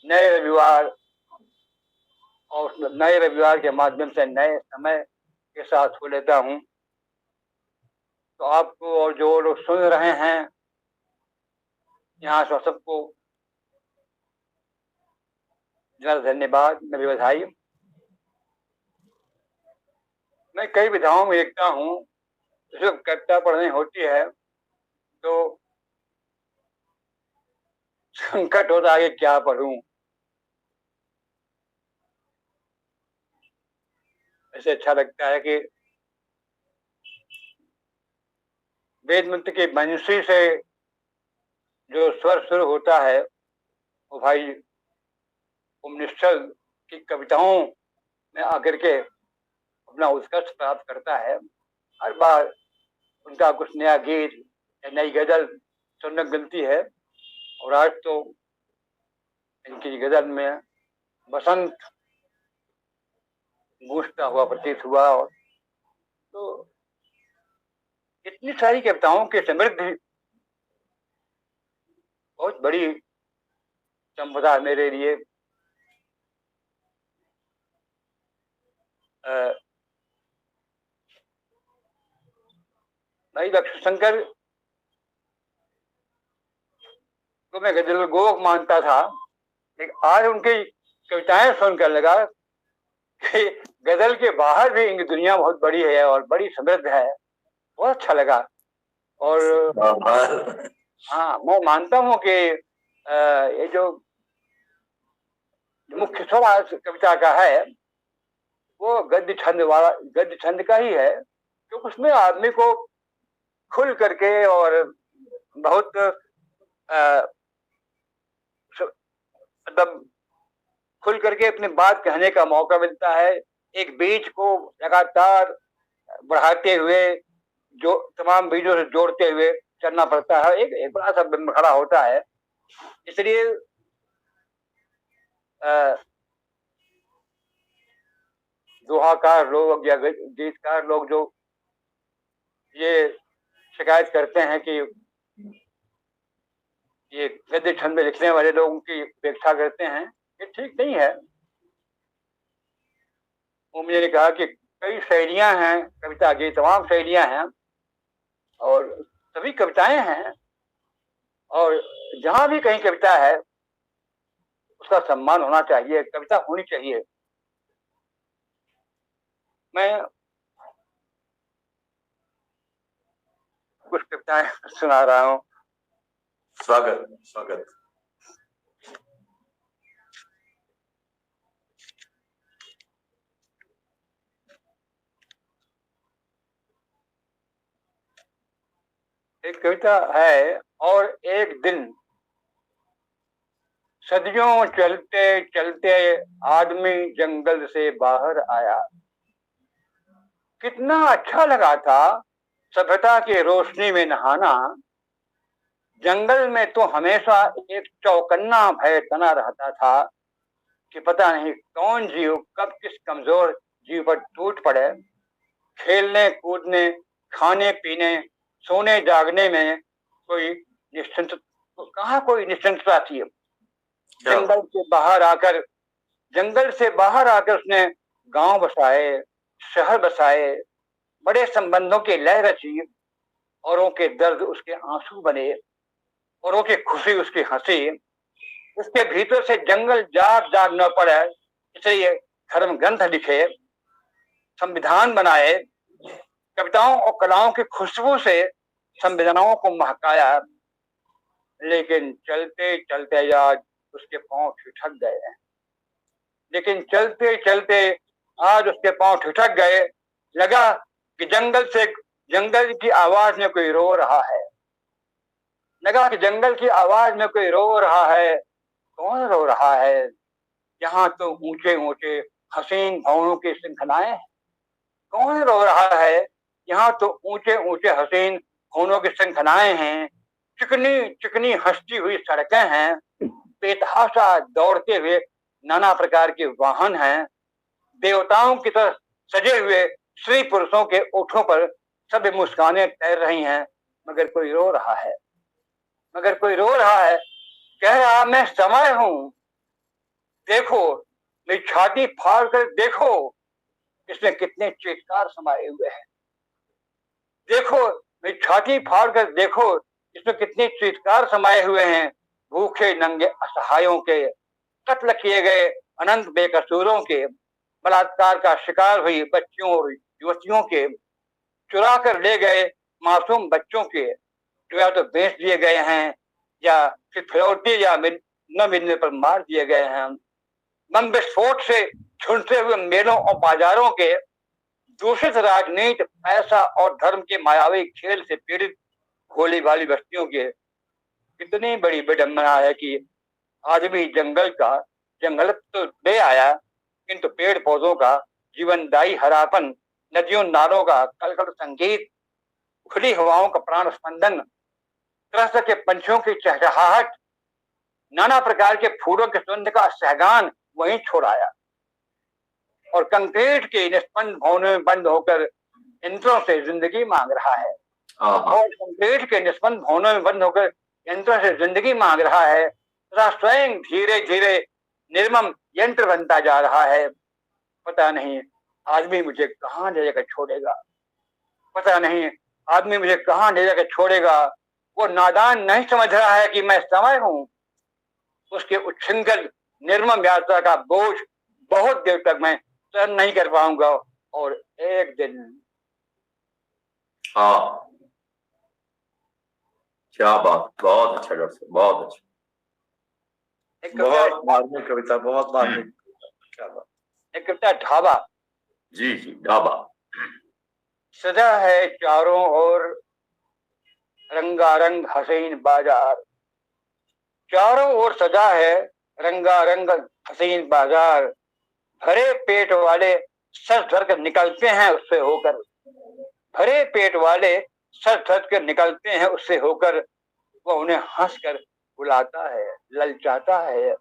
नए रविवार, और नए रविवार के माध्यम से नए समय के साथ हो लेता हूँ। तो आपको और जो लोग सुन रहे हैं यहाँ से सबको धन्यवाद, मेरी बधाई। मैं कई विधाओं में लिखता हूँ, जब कविता पढ़नी होती है तो संकट होता है कि क्या पढ़ूं। ऐसे अच्छा लगता है कि वेद मंत्र की बंसी से जो स्वर शुरू होता है, वो भाई ओम निश्चल की कविताओं में आकर के अपना उत्कर्ष प्राप्त करता है। हर बार उनका कुछ नया गीत या नई गजल सुनने को मिलती है, और आज तो इनकी गजल में बसंत गूंजता हुआ प्रतीत हुआ। और तो इतनी सारी कविताओं की समृद्धि बहुत बड़ी संपदा मेरे लिए। भाई लक्ष्य शंकर को मैं गजल गोवक मानता था, लेकिन आज उनकी कविताएं सुनकर लगा कि गजल के बाहर भी इनकी दुनिया बहुत बड़ी है और बड़ी समृद्ध है। बहुत अच्छा लगा। और हाँ, मैं मानता हूँ कि ये जो मुख्य स्वर आज कविता का है वो गद्य छंद का ही है, क्योंकि उसमें आदमी को खुल करके और बहुत मतलब खुल करके अपनी बात कहने का मौका मिलता है। एक बीज को लगातार बढ़ाते हुए जो तमाम बीजों से जोड़ते हुए चलना पड़ता है, एक बड़ा सा बिंब खड़ा होता है। इसलिए दोहाकार लोग या गीतकार लोग जो ये शिकायत करते हैं कि ये गद्य छंद में लिखने वाले लोगों की उपेक्षा करते हैं, ये ठीक नहीं है। उन्होंने कहा कि कई शैलियां हैं, कविता की तमाम शैलियां हैं और सभी कविताएं हैं, और जहां भी कहीं कविता है उसका सम्मान होना चाहिए, कविता होनी चाहिए। मैं कुछ कविताएं सुना रहा हूँ। स्वागत स्वागत। एक कविता है, और एक दिन सदियों चलते चलते आदमी जंगल से बाहर आया। कितना अच्छा लगा था सभ्यता की रोशनी में नहाना। जंगल में तो हमेशा एक चौकन्ना भय तना रहता था कि पता नहीं कौन जीव कब किस कमजोर जीव पर टूट पड़े। खेलने कूदने, खाने पीने, सोने जागने में कोई निश्चिंत कहाँ कोई निश्चिंतता थी। जंगल से बाहर आकर उसने गांव बसाए, शहर बसाए, बड़े संबंधों की लय रची, औरों के दर्द उसके आंसू बने, औरों की खुशी उसकी हंसी। उसके भीतर से जंगल जाग जाग न पड़े, इसलिए धर्म ग्रंथ लिखे, संविधान बनाए, कविताओं और कलाओं की खुशबू से संवेदनाओं को महकाया। लेकिन चलते चलते आज उसके पांव ठिठक गए हैं। लेकिन चलते चलते आज उसके पांव ठिठक गए। लगा कि जंगल की आवाज में कोई रो रहा है। लगा कि जंगल की आवाज में कोई रो रहा है। कौन रो रहा है? यहाँ तो ऊंचे ऊंचे हसीन भवनों की श्रृंखलाएं हैं। कौन रो रहा है? यहाँ तो ऊंचे ऊंचे हसीन भवनों की श्रृंखलाएं हैं। चिकनी चिकनी हंसती हुई सड़कें हैं। बेतहाशा दौड़ते हुए नाना प्रकार के वाहन हैं। देवताओं की तरह सजे हुए स्त्री पुरुषों के ओठों पर सब मुस्कानें तैर रही हैं। मगर कोई रो रहा है, मगर कोई रो रहा है। कह रहा, मैं समय हूं। देखो, मेरी छाती फाड़ कर देखो, इसमें कितने चीत्कार समाये हुए हैं। देखो, मेरी छाती फाड़ कर देखो, इसमें कितने चीत्कार समाये हुए हैं। भूखे नंगे असहायों के, कत्ल किए गए अनंत बेकसूरों के, बलात्कार का शिकार हुई बच्चियों और युवतियों के, चुरा कर ले गए मासूम बच्चों के, जो या तो बेच दिए गए हैं या फिर फिरौती या न मिलने पर मार दिए गए हैं। बम विस्फोट से झुलसे हुए मेलों और बाजारों के, दूषित राजनीति, पैसा और धर्म के मायावी खेल से पीड़ित भोली भाली बस्तियों के। कितनी बड़ी विडंबना है कि आदमी जंगल तो ले आया, किंतु पेड़ पौधों का जीवनदायी हरापन, नदियों नालों का कलकल संगीत, खुली हवाओं का प्राण स्पंदन, तरह तरह के पंछियों की चहचहाहट, नाना प्रकार के फूलों के सुगंध का सहगान वहीं छोड़ आया। और कंक्रीट के निष्पन्न भवनों में बंद होकर यंत्रों से जिंदगी मांग रहा है। और कंक्रीट के निष्पन्न भवनों में बंद होकर यंत्रों से जिंदगी मांग रहा है, तथा स्वयं धीरे धीरे निर्मम यंत्र बनता जा रहा है। पता नहीं आदमी मुझे कहाँ ले जाकर छोड़ेगा, पता नहीं आदमी मुझे कहाँ ले जाकर छोड़ेगा। वो नादान नहीं समझ रहा है कि मैं समय हूं। उसके उच्छृंखल निर्मम यात्रा का बोझ बहुत देर तक मैं सहन नहीं कर पाऊंगा। और एक दिन, हाँ, क्या बात, बहुत अच्छा डॉक्टर साहब, बहुत अच्छा। बहुत मार्मिक कविता, बहुत मार्मिक। क्या बात। एक कविता ढाबा। जी जी, ढाबा। सजा है चारों ओर रंगारंग हसीन बाजार। चारों ओर सजा है रंगारंग हसीन बाजार। भरे पेट वाले सर धर कर निकलते हैं उससे होकर। भरे पेट वाले सर धर कर निकलते हैं उससे होकर। वह उन्हें हंसकर बुलाता है, ललचाता है,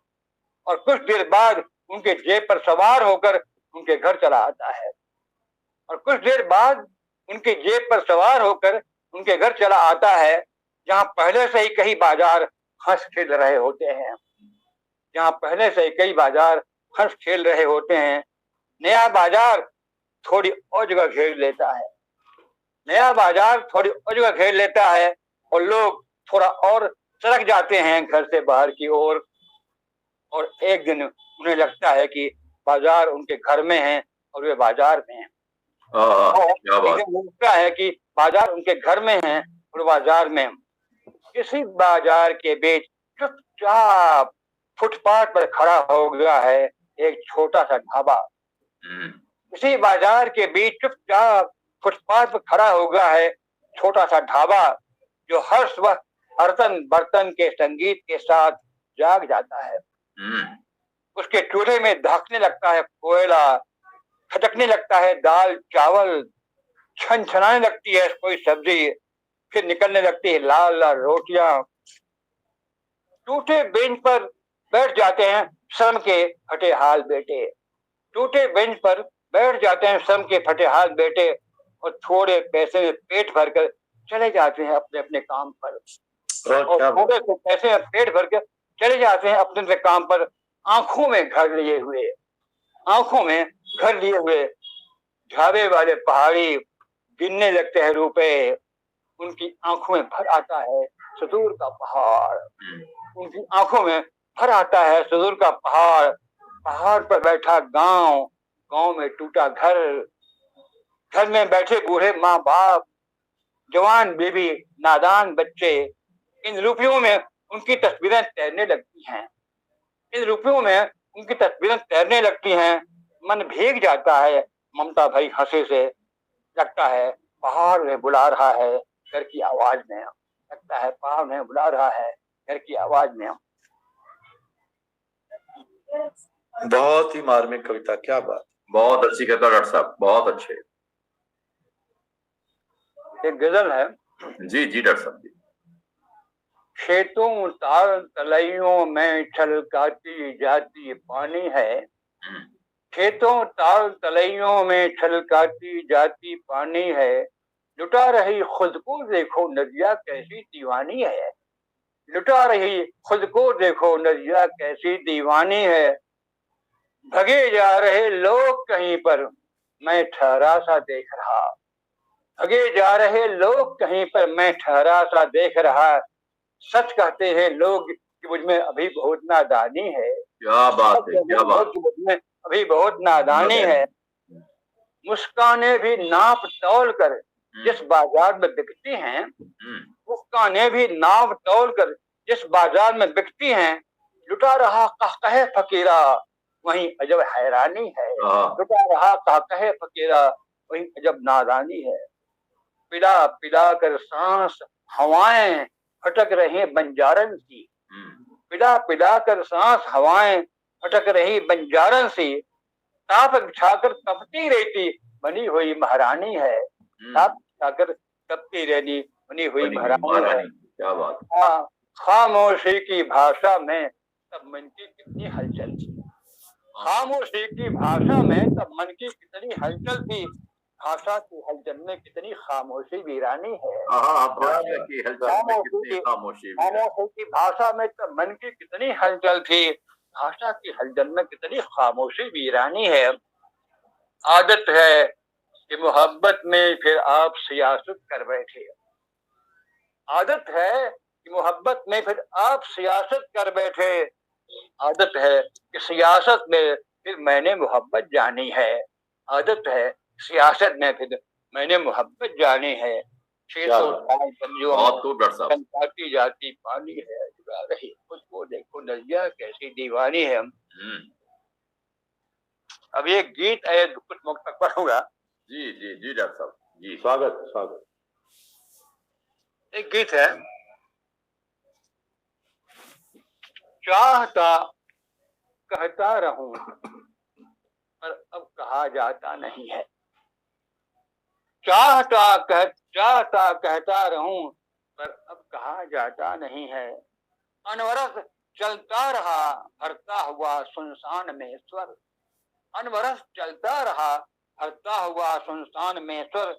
और कुछ देर बाद उनके जेब पर सवार होकर उनके घर चला आता है। और कुछ देर बाद उनके जेब पर सवार होकर उनके घर चला आता है, जहां पहले से ही कई बाजार हंस खेल रहे होते हैं, जहाँ पहले से कई बाजार हंस खेल रहे होते हैं, नया बाजार थोड़ी और जगह घेर लेता है। नया बाजार थोड़ी और जगह घेर लेता है और लोग थोड़ा और सरक जाते हैं घर से बाहर की ओर, और एक दिन उन्हें लगता है कि बाजार उनके घर में है और वे बाजार में हैं। क्या बात। लगता है कि बाजार उनके घर में है और बाजार में। किसी बाजार के बीच चुपचाप फुटपाथ पर खड़ा हो गया है एक छोटा सा ढाबा। किसी बाजार के बीच चुपचाप फुटपाथ पर खड़ा हो गया है छोटा सा ढाबा, जो हर सुबह बर्तन बर्तन के संगीत के साथ जाग जाता है। उसके चूल्हे में धकने लगता है कोयला, खटकने लगता है दाल चावल, छनछनाने लगती है कोई सब्जी, फिर निकलने लगती है लाल लाल रोटियां। टूटे बेंच पर बैठ जाते हैं श्रम के फटे हाल बेटे, टूटे बेंच पर बैठ जाते हैं श्रम के फटे हाल बेटे, और थोड़े पैसे में पेट भरकर चले जाते हैं अपने अपने काम पर। और थोड़े से पैसे में पेट भरकर चले जाते हैं अपने अपने काम पर, आंखों में घर लिए हुए, आंखों में घर लिए हुए। ढाबे वाले पहाड़ी गिनने लगते हैं रुपए, उनकी आंखों में भर आता है सुदूर का पहाड़, उनकी आंखों में भर आता है सुदूर का पहाड़। पहाड़ पर बैठा गांव, गांव में टूटा घर, घर में बैठे बूढ़े माँ बाप, जवान बीबी, नादान बच्चे। इन रुपयों में उनकी तस्वीरें तैरने लगती हैं, इन रुपयों में उनकी तस्वीरें तैरने लगती हैं। मन भीग जाता है ममता भरी हंसी से। लगता है पहाड़ में बुला रहा है घर की आवाज में, लगता है पहाड़ में बुला रहा है घर की आवाज में। बहुत ही मार्मिक कविता, क्या बात। बहुत अच्छी कविता डॉक्टर साहब, बहुत अच्छे। एक गजल है। जी जी डॉक्टर साहब जी। खेतों ताल तलैयों में छलकाती जाती पानी है, खेतों ताल तलैयों में छलकाती जाती पानी है, लुटा रही खुद को देखो नदिया कैसी दीवानी है, लुटा रही खुद को देखो नदिया कैसी दीवानी है। भगे जा रहे लोग कहीं पर मैं ठहरा सा देख रहा, भगे जा रहे लोग कहीं पर मैं ठहरा सा देख रहा। सच कहते हैं लोग कि मुझ में अभी बहुत नादानी है। क्या बात है, क्या बात। मुझ में अभी बहुत नादानी है। मुस्काने भी नाप तौल कर जिस बाजार में बिकती हैं, मुस्काने भी नाप तौल कर जिस बाजार में बिकती हैं, लुटा रहा कहकहे फकीरा वहीं अजब हैरानी है, लुटा रहा कहकहे फकीरा वहीं अजब नादानी है। पिला पिला कर सांस हवाएं फटक रही बंजारन सी, पिला पिला कर सांस हवाएं फटक रही बंजारन सी, ताप बिछाकर तपती रहती बनी हुई महारानी है, ताप बिछाकर तपती रहती बनी हुई महारानी है। क्या बात। खामोशी की भाषा में तब मन की कितनी हलचल थी, खामोशी की भाषा में तब मन की कितनी हलचल थी, भाषा की हलचल में कितनी खामोशी वीरानी है। भाषा की हलचल में कितनी खामोशी की भाषा में तब मन की कितनी हलचल थी, भाषा की हलचल में कितनी खामोशी वीरानी है। आदत है कि मोहब्बत में फिर आप सियासत कर बैठे, आदत है कि मोहब्बत में फिर आप सियासत कर बैठे, आदत है कि सियासत में फिर मैंने मोहब्बत जानी है, आदत है सियासत में फिर मैंने मोहब्बत जानी है। चमकाती जाती पानी है, जुड़ा रही खुद को देखो नदिया कैसी दीवानी है। अब ये गीत है कुछ वक्त तक पढ़ूंगा। जी जी जी डॉक्टर साहब जी, स्वागत स्वागत। एक गीत है। चाहता कहता रहूं पर अब कहा जाता नहीं है, चाहता कहता रहूं पर अब कहा जाता नहीं है। अनवरत चलता रहा भरता हुआ सुनसान में स्वर, अनवरत चलता रहा भरता हुआ सुनसान में स्वर,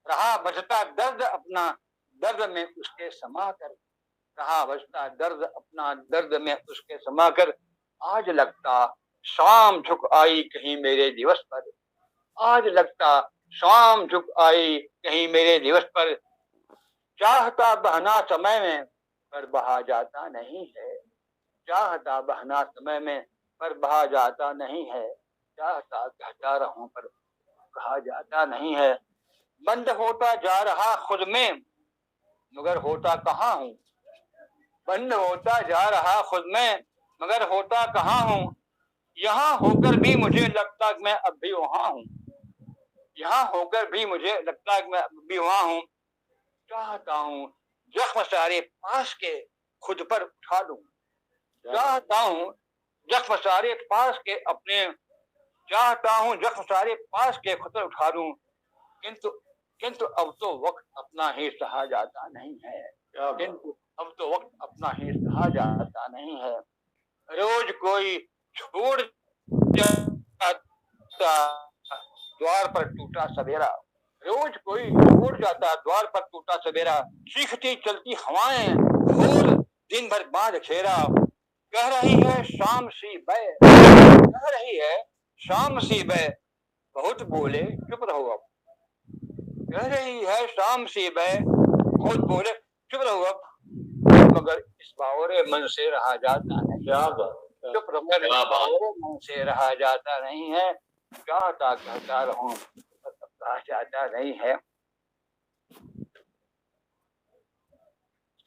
रहा बजता दर्द अपना दर्द में उसके समा कर, रहा बसता दर्द अपना दर्द में उसके समाकर, आज लगता शाम झुक आई कहीं मेरे दिवस पर, आज लगता शाम झुक आई कहीं मेरे दिवस पर, चाहता बहना समय में पर बहा जाता नहीं है, चाहता बहना समय में पर बहा जाता नहीं है, चाहता कहता रहूं पर कहा जाता नहीं है, बंद होता जा रहा खुद में मगर होता कहाँ हूँ, बंद होता जा रहा खुद में मगर होता कहाँ हूँ, यहाँ होकर भी मुझे लगता कि मैं अब भी वहां हूँ, यहाँ होकर भी मुझे लगता कि मैं अब भी वहां हूँ, चाहता हूँ जख्म सारे पास के खुद पर उठा लूं, चाहता हूँ जख्म सारे पास के अपने, चाहता हूँ जख्म सारे पास के खुद पर उठा लूं, किंतु किंतु अब तो वक्त अपना ही सहा जाता नहीं है, किंतु अब तो वक्त अपना ही सहा जाता नहीं है, रोज कोई छोड़ जाता द्वार पर टूटा सवेरा, रोज कोई छोड़ जाता द्वार पर टूटा सवेरा, चीखती चलती हवाएं घोर दिन भर बांध घेरा, कह रही है शाम सी बै, कह रही है शाम सी बै, बहुत बोले चुप रहो अब, कह रही है शाम सी बै, बहुत बोले चुप रहो अब, मगर इस बावरे मन से रहा जाता नहीं, चुप रहो इस बावरे मन से रहा जाता नहीं है, चाहता कहता रहूं कहा जाता नहीं है।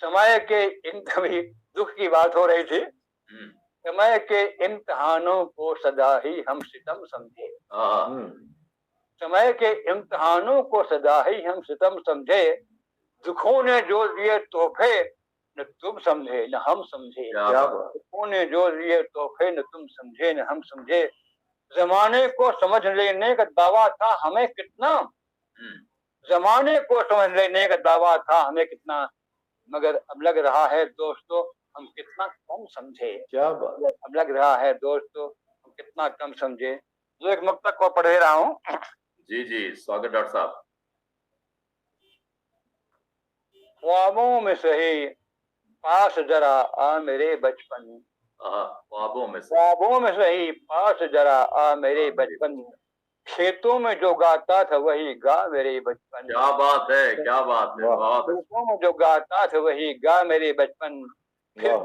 समय के इन कभी दुख की बात हो रही थी, समय के इम्तिहानों को सदा ही हम सितम समझे, समय के इम्तिहानों को सदा ही हम सितम समझे, दुखों ने जो दिए तोहफे न तुम समझे न हम समझे, दुखों ने जो दिए तोहफे न तुम समझे न हम समझे, जमाने को समझ लेने का दावा था हमें कितना, जमाने को समझ लेने का दावा था हमें कितना, मगर अब लग रहा है दोस्तों हम कितना कम समझे, अब लग रहा है दोस्तों हम कितना कम समझे। जो एक मक्तक को पढ़े रहा हूँ। जी जी, स्वागत डॉक्टर साहब। ख्वाबों में सही पास जरा आ मेरे बचपन, ख्वाबों में सही पास जरा आ मेरे बचपन, खेतों में जो गाता था वही गा मेरे बचपन, क्या बात है, क्या बात है, खेतों में जो गाता था वही गा मेरे बचपन, फिर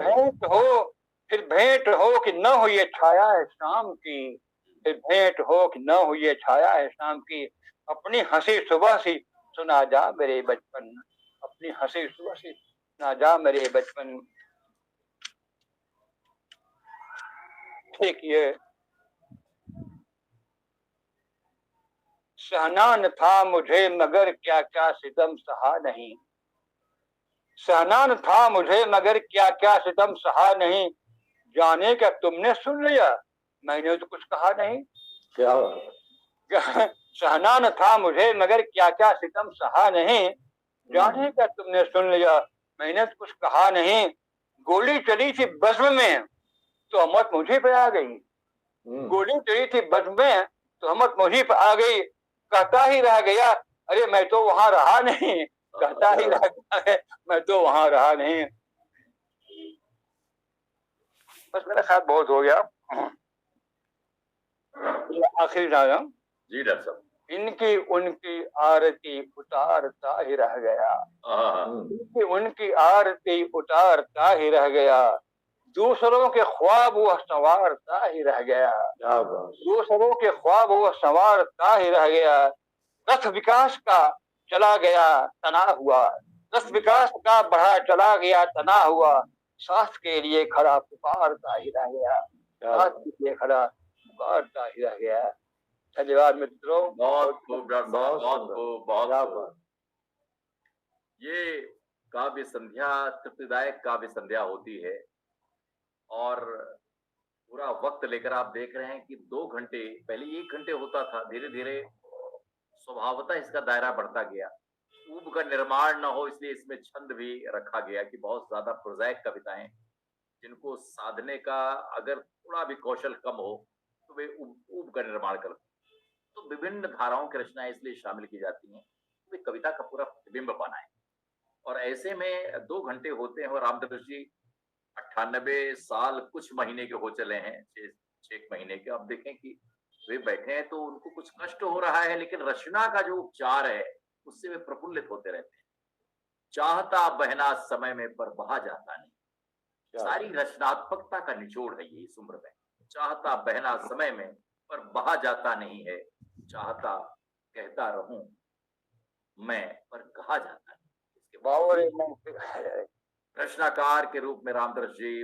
भेंट हो कि न हो ये छाया है शाम की, फिर भेंट हो कि न हो ये छाया है शाम की, अपनी हंसी सुबह सी सुना जा मेरे बचपन, अपनी हंसी सुबह सी सुना जा मेरे बचपन। देखिए, सहना न था मुझे मगर क्या क्या सितम सहा नहीं, सहना न था मुझे मगर क्या क्या सितम सहा नहीं, जाने क्या तुमने सुन लिया मैंने तो कुछ कहा नहीं, क्या सहना न था मुझे मगर क्या क्या सितम सहा नहीं, जाने क्या तुमने सुन लिया मैंने तो कुछ कहा नहीं, गोली चली थी बज़्म में तो अमत मुझे पे आ गई, गोली चली थी बज़्म में तो अमत मुझे पे आ गई, कहता ही रह गया अरे मैं तो वहां रहा नहीं, कहता ही रह गया मैं तो वहां रहा नहीं। बस मेरा ख्याल बहुत हो गया, आखिरी राग जी डॉक्टर साहब। इनकी उनकी आरती उतारता ही रह गया, इनकी उनकी आरती उतारता ही रह गया, दूसरों के ख्वाब वह संवारता ही रह गया, दूसरों के ख्वाब वह संवारता ही रह गया, रथ विकास का चला गया तना हुआ, रथ विकास का बढ़ा चला गया तना हुआ, साथ के लिए खड़ा पुकारता ही रह गया, साथ के लिए खड़ा पुकारता ही रह गया। धन्यवाद मित्रों, बहुत खूब डॉक्टर साहब, बहुत खूब, बहुत खूब। ये काव्य संध्या तृप्तिदायक काव्य संध्या होती है और पूरा वक्त लेकर आप देख रहे हैं कि 2 घंटे, पहले 1 घंटे होता था, धीरे धीरे स्वभावतः इसका दायरा बढ़ता गया, ऊब का निर्माण न हो इसलिए इसमें छंद भी रखा गया कि बहुत ज्यादा प्रोजाइक कविताएं जिनको साधने का अगर थोड़ा भी कौशल कम हो तो वे ऊब का निर्माण करते, तो विभिन्न धाराओं की रचनाएं इसलिए शामिल की जाती हैं, वे कविता का पूरा प्रतिबिंब बनाए। और ऐसे में 2 घंटे होते हैं और रामदर्श जी 98 साल कुछ महीने के हो चले हैं, 6 महीने के। अब देखें कि वे बैठे हैं तो उनको कुछ कष्ट हो रहा है, लेकिन रचना का जो उपचार है उससे वे प्रफुल्लित होते रहते हैं। चाहता बहना समय में पर बहा जाता नहीं। सारी रचनात्मकता का निचोड़ है ये इस उम्र में। चाहता बहना समय में पर बहा जाता नहीं है, चाहता कहता रहूं मैं पर कहा जाता नहीं। इसके बावजूद रचनाकार के रूप में रामदर्श जी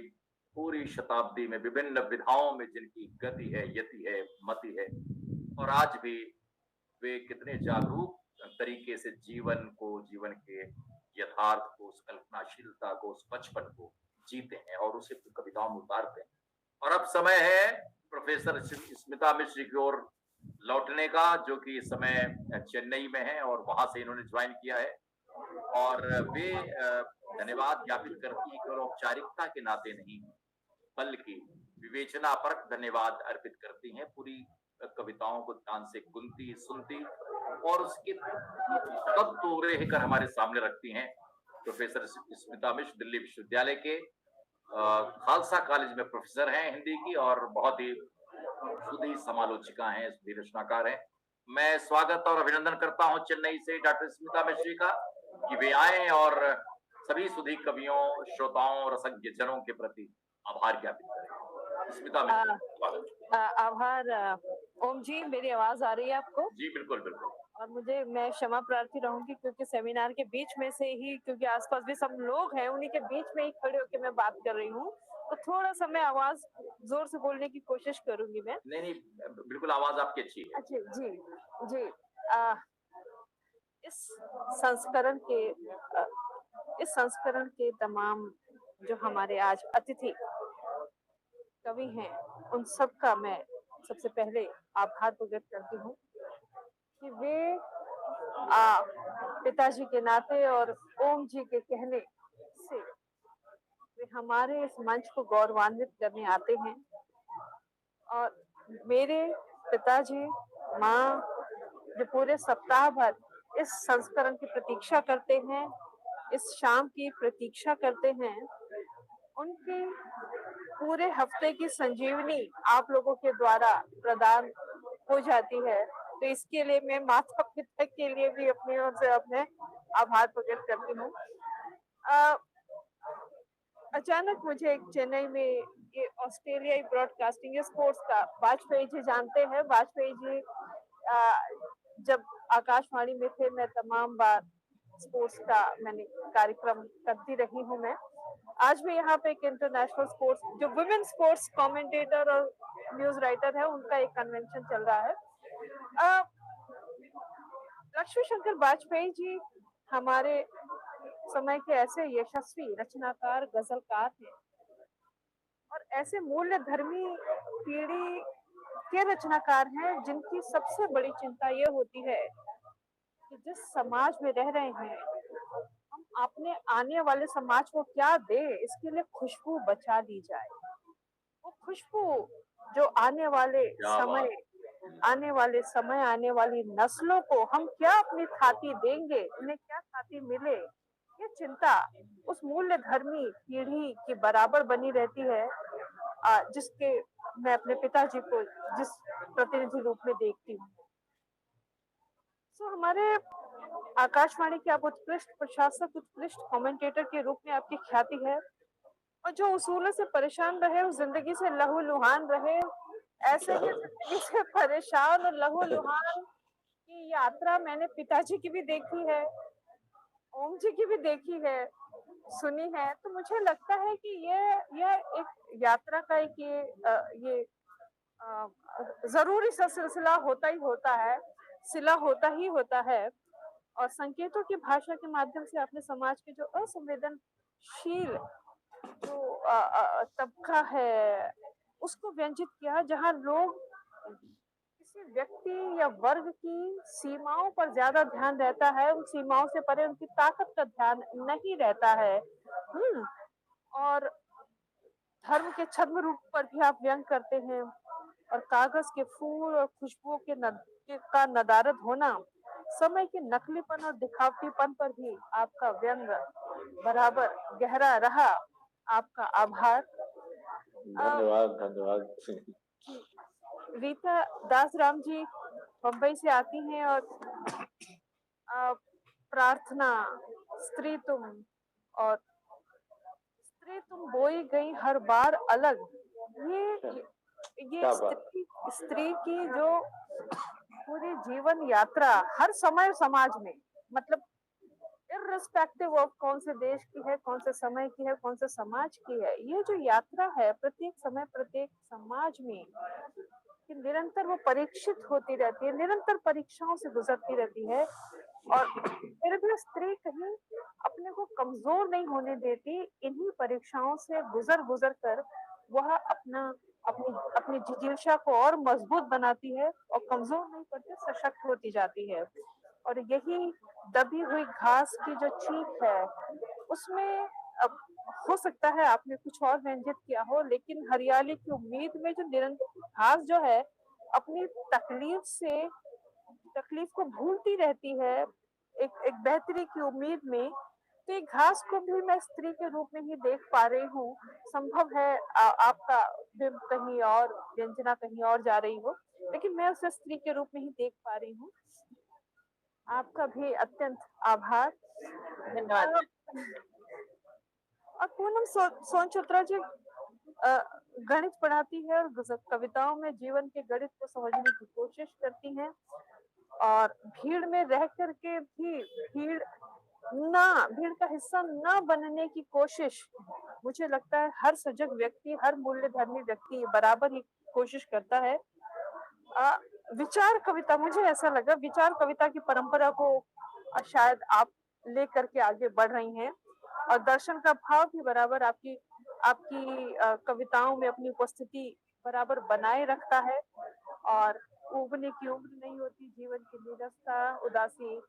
पूरी शताब्दी में विभिन्न विधाओं में जिनकी गति है, यति है, मति है, और आज भी वे कितने जागरूक तरीके से जीवन को, जीवन के यथार्थ को, उस कल्पनाशीलता को, उस बचपन को जीते हैं और उसे कविताओं में उतारते हैं। और अब समय है प्रोफेसर स्मिता मिश्र की ओर लौटने का, जो कि इस समय चेन्नई में है और वहां से इन्होंने ज्वाइन किया है। और वे धन्यवाद ज्ञापित करती हैं केवल औपचारिकता के नाते नहीं, बल्कि विवेचनापरक धन्यवाद अर्पित करती हैं। पूरी कविताओं को ध्यान से गुनती, सुनती और उसके तत्व रहकर हमारे सामने रखती हैं। प्रोफेसर स्मिता मिश्र दिल्ली विश्वविद्यालय के खालसा कॉलेज में प्रोफेसर हैं हिंदी की और बहुत ही सुधी समालोचिका हैं, सुधी रचनाकार हैं। मैं स्वागत और अभिनंदन करता हूं चेन्नई से डॉक्टर स्मिता मिश्र का कि वे आए और सभी सुधी कवियों, श्रोताओं, रसज्ञ जनों के प्रति आभार ज्ञापित करें। स्मिता मिश्र, आभार। ओम जी, मेरी आवाज आ रही है आपको? जी बिल्कुल बिल्कुल। और मैं क्षमा प्रार्थी रहूंगी क्योंकि सेमिनार के बीच में से ही, क्योंकि आसपास भी सब लोग हैं, उन्हीं के बीच में ही खड़े होकर मैं बात कर रही हूँ, तो थोड़ा सा मैं आवाज जोर से बोलने की कोशिश करूंगी मैं। नहीं, बिल्कुल आवाज आपकी अच्छी है। अच्छा जी जी। इस संस्करण के तमाम जो हमारे आज अतिथि कवि हैं, उन सब का मैं सबसे पहले आभार प्रकट करती हूँ कि वे पिताजी के नाते और ओम जी के कहने से वे हमारे इस मंच को गौरवान्वित करने आते हैं। और मेरे पिताजी, माँ जो पूरे सप्ताह भर इस संस्करण की प्रतीक्षा करते हैं, इस शाम की प्रतीक्षा करते हैं, उनकी पूरे हफ्ते की संजीवनी आप लोगों के द्वारा प्रदान हो जाती है। तो इसके लिए मैं माता पिता के लिए भी अपनी ओर से अपने आभार प्रकट करती हूँ। अचानक मुझे चेन्नई में ये ऑस्ट्रेलियाई ब्रॉडकास्टिंग स्पोर्ट्स का, वाजपेयी जी जानते हैं, वाजपेयी जी जब आकाशवाणी में थे, मैं तमाम बार स्पोर्ट्स का मैंने कार्यक्रम करती रही हूँ। मैं आज भी यहाँ पे एक इंटरनेशनल स्पोर्ट्स, जो वुमेन स्पोर्ट्स कमेंटेटर और न्यूज राइटर है, उनका एक कन्वेंशन चल रहा है। लक्ष्मी शंकर वाजपेयी जी हमारे समय के ऐसे यशस्वी रचनाकार, गजलकार हैं और ऐसे मूल्य धर्मी पीढ़ी के रचनाकार हैं जिनकी सबसे बड़ी चिंता ये होती है कि जिस समाज में रह रहे हैं, हम अपने आने वाले समाज को क्या दे, इसके लिए खुशबू बचा ली जाए। वो खुशबू जो आने वाली नस्लों को हम क्या अपनी थाती देंगे, उन्हें क्या थाती मिले, ये चिंता उस मूल्य धर्मी पीढ़ी की बराबर बनी रहती है, जिसके मैं अपने पिताजी को जिस प्रतिनिधि रूप में देखती हूँ। तो हमारे आकाशवाणी के आप उत्कृष्ट प्रशासक, उत्कृष्ट कमेंटेटर के रूप में आपकी ख्याति है, और जो उसूलों से परेशान रहे, उस जिंदगी से लहूलुहान रहे, ऐसे ही जिंदगी से परेशान और लहूलुहान की यात्रा मैंने पिताजी की भी देखी है, ओम जी की भी देखी है, सुनी है। तो मुझे लगता है कि ये एक यात्रा का ये जरूरी सा सिलसिला होता ही होता है। और संकेतों की भाषा के माध्यम से आपने समाज के जो असंवेदनशील जो तबका है उसको व्यंजित किया, जहां लोग किसी व्यक्ति या वर्ग की सीमाओं पर ज्यादा ध्यान रहता है, उन सीमाओं से परे उनकी ताकत का ध्यान नहीं रहता है। और धर्म के छद्म रूप पर भी आप व्यंग करते हैं, और कागज के फूल और खुशबुओं का नदारद होना समय के नकलीपन और दिखावटीपन पर भी आपका व्यंग बराबर गहरा रहा। आपका आभार। धन्यवाद धन्यवाद। रीता दासराम जी मुंबई से आती हैं और प्रार्थना, स्त्री तुम बोई गई हर बार अलग, ये स्त्री की जो पूरी जीवन यात्रा हर समय समाज में, मतलब इर्रिस्पेक्टिव ऑफ कौन से देश की है, कौन से समय की है, कौन से समाज की है, ये जो यात्रा है प्रत्येक समय प्रत्येक समाज में कि निरंतर वो परीक्षित होती रहती है, निरंतर परीक्षाओं से गुजरती रहती है और फिर भी स्त्री कहीं अपने को कमजोर नहीं होने देती। इन्हीं परीक्षाओं से गुजर कर वह अपनी जिज्ञासा को और मजबूत बनाती है और कमजोर नहीं पड़ती, सशक्त होती जाती है। और यही दबी हुई घास की जो चीख है उसमें अब हो सकता है आपने कुछ और व्यंजित किया हो, लेकिन हरियाली की उम्मीद में जो निरंतर घास जो है अपनी तकलीफ को भूलती रहती है एक बेहतरी की उम्मीद में, तो एक घास को भी मैं स्त्री के रूप में ही देख पा रही हूँ। संभव है आपका बिंब कहीं और, व्यंजना कहीं और जा रही हो, लेकिन मैं उसे स्त्री के रूप में ही देख पा रही हूँ। आपका भी अत्यंत आभार। धन्यवाद। और पूनम सोनचुत्रा जी गणित पढ़ाती है और कविताओं में जीवन के गणित को समझने की कोशिश करती हैं और भीड़ में रह करके भी भीड़ का हिस्सा न बनने की कोशिश, मुझे लगता है हर सजग व्यक्ति, हर मूल्यधर्मी व्यक्ति बराबर ही कोशिश करता है। विचार कविता, मुझे ऐसा लगा विचार कविता की परंपरा को शायद आप लेकर के आगे बढ़ रही हैं और दर्शन का भाव भी बराबर आपकी कविताओं में अपनी उपस्थिति बराबर बनाए रखता है और उबने की उम्र नहीं होती, जीवन की निरस्ता उदासी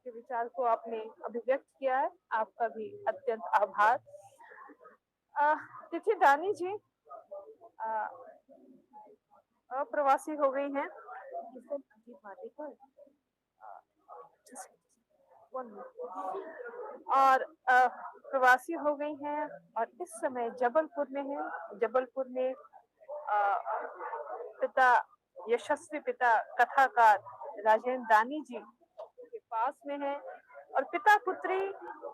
के विचार को आपने अभिव्यक्त किया है। आपका भी अत्यंत आभार। तिथि दानी जी अप्रवासी हो गई हैं और प्रवासी हो गई हैं और इस समय जबलपुर में है। जबलपुर में पिता यशस्वी पिता कथाकार राजेंद्र दानी जी के पास में है और पिता पुत्री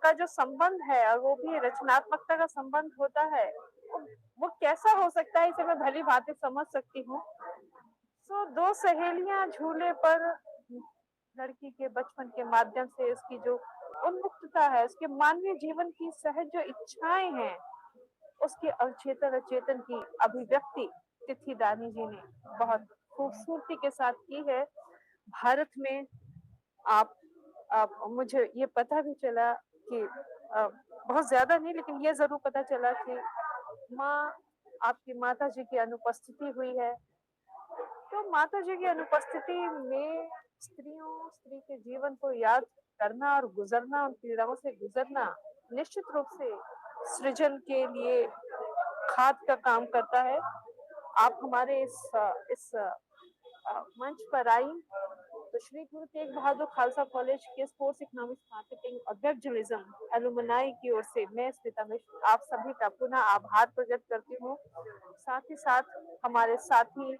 का जो संबंध है और वो भी रचनात्मकता का संबंध होता है, वो कैसा हो सकता है इसे मैं भली भांति समझ सकती हूँ। तो दो सहेलियां झूले पर लड़की के बचपन के माध्यम से उसकी जो उन्मुक्तता है, उसके मानवीय जीवन की सहज जो इच्छाएं हैं, उसके अचेतन अचेतन की अभिव्यक्ति तिथि दानी जी ने बहुत खूबसूरती के साथ की है। भारत में आप मुझे ये पता भी चला कि बहुत ज्यादा नहीं, लेकिन ये जरूर पता चला कि आपकी माता जी की अनुपस्थिति हुई है। तो माता जी की अनुपस्थिति में स्त्री के जीवन को याद करना और गुजरना, उन पीड़ाओं से गुजरना निश्चित रूप से सृजन के लिए खाद का काम करता है। आप हमारे इस मंच पर आई तो श्री गुरु तेग बहादुर खालसा कॉलेज के स्पोर्ट्स इकोनॉमिक्स मार्केटिंग और वेब जर्नलिज्म एलुमनाई की ओर से मैं स्मिता मिश्र आप सभी का पुनः आभार प्रकट करती हूँ। साथ ही साथ हमारे साथी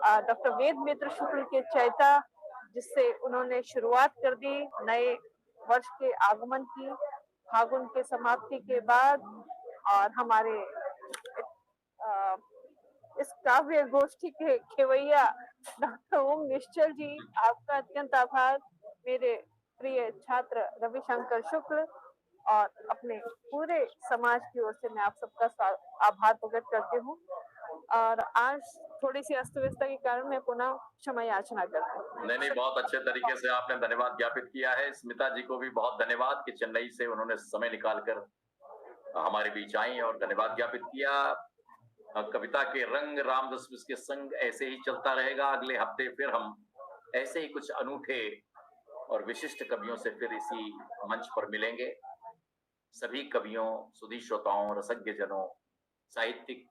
डॉक्टर वेद मित्र शुक्ल के चैता, जिससे उन्होंने शुरुआत कर दी नए वर्ष के आगमन की, फागुन के समाप्ति के बाद, और हमारे इस काव्य गोष्ठी के खेवैया डॉक्टर ओम निश्चल जी, आपका अत्यंत आभार। मेरे प्रिय छात्र रविशंकर शुक्ल और अपने पूरे समाज की ओर से मैं आप सबका आभार प्रकट करती हूँ और आज थोड़ी सी अस्त व्यस्तता के कारण मैं पुनः क्षमा याचना करती हूँ। नहीं, बहुत अच्छे तरीके से आपने धन्यवाद ज्ञापित किया है। स्मिता जी को भी बहुत धन्यवाद कि चेन्नई से उन्होंने समय निकालकर हमारे बीच आई और धन्यवाद ज्ञापित किया। कविता के रंग रामदास के संग ऐसे ही चलता रहेगा। अगले हफ्ते फिर हम ऐसे ही कुछ अनूठे और विशिष्ट कवियों से फिर इसी मंच पर मिलेंगे। सभी कवियों, सुधी श्रोताओं, रसज्ञ जनों, साहित्यिक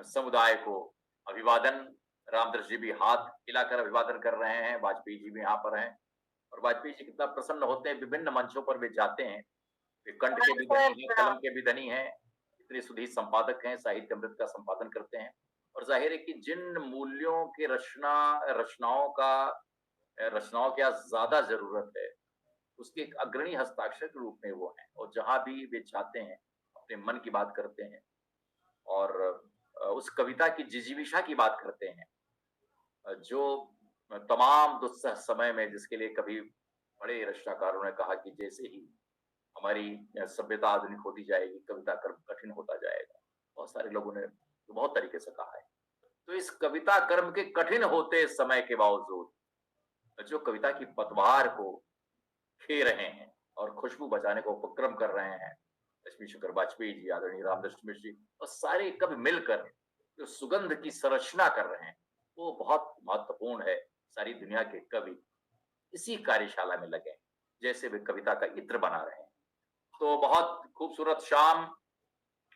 समुदाय को अभिवादन। रामदास जी भी हाथ हिलाकर अभिवादन कर रहे हैं, वाजपेयी जी भी यहाँ पर हैं और वाजपेयी जी कितना प्रसन्न होते हैं, विभिन्न मंचों पर वे जाते हैं। वे कंठ के भी धनी हैं, कलम के भी धनी हैं, इतने सुधीर संपादक हैं, साहित्य अमृत का संपादन करते हैं। और जाहिर है कि जिन मूल्यों के रचनाओं की आज ज्यादा जरूरत है, उसके एक अग्रणी हस्ताक्षर के रूप में वो हैं। और जहां भी वे जाते हैं अपने मन की बात करते हैं और उस कविता की जिजीविषा की बात करते हैं, जो तमाम दुस्सह समय में, जिसके लिए कभी बड़े रचनाकारों ने कहा कि जैसे ही हमारी सभ्यता आधुनिक होती जाएगी, कविता कर्म कठिन होता जाएगा। बहुत सारे लोगों ने बहुत तरीके से कहा है। तो इस कविता कर्म के कठिन होते समय के बावजूद जो कविता की पतवार को खे रहे हैं और खुशबू बचाने का उपक्रम कर रहे हैं लक्ष्मी शंकर वाजपेयी जी, आदरणीय रामदृष्ट मिश्र जी, और सारे कवि मिलकर जो सुगंध की संरचना कर रहे हैं, वो बहुत महत्वपूर्ण है। सारी दुनिया के कवि इसी कार्यशाला में लगे, जैसे वे कविता का इत्र बना रहे हैं। तो बहुत खूबसूरत शाम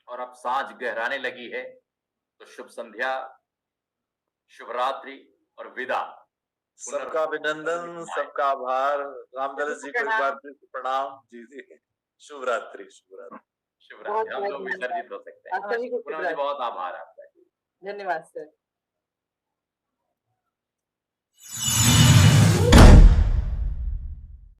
और अब सांझ गहराने लगी है, तो शुभ संध्या, शुभ रात्रि और विदा। सबका अभिनंदन, सबका आभार। रामदास जी को एक बार फिर प्रणाम। जी जी, शुभ रात्रि, शुभ रात्रि। शुभ रात्रि। हम लोग विसर्जित हो सकते हैं। आप सभी को बहुत आभार आपका। धन्यवाद सर।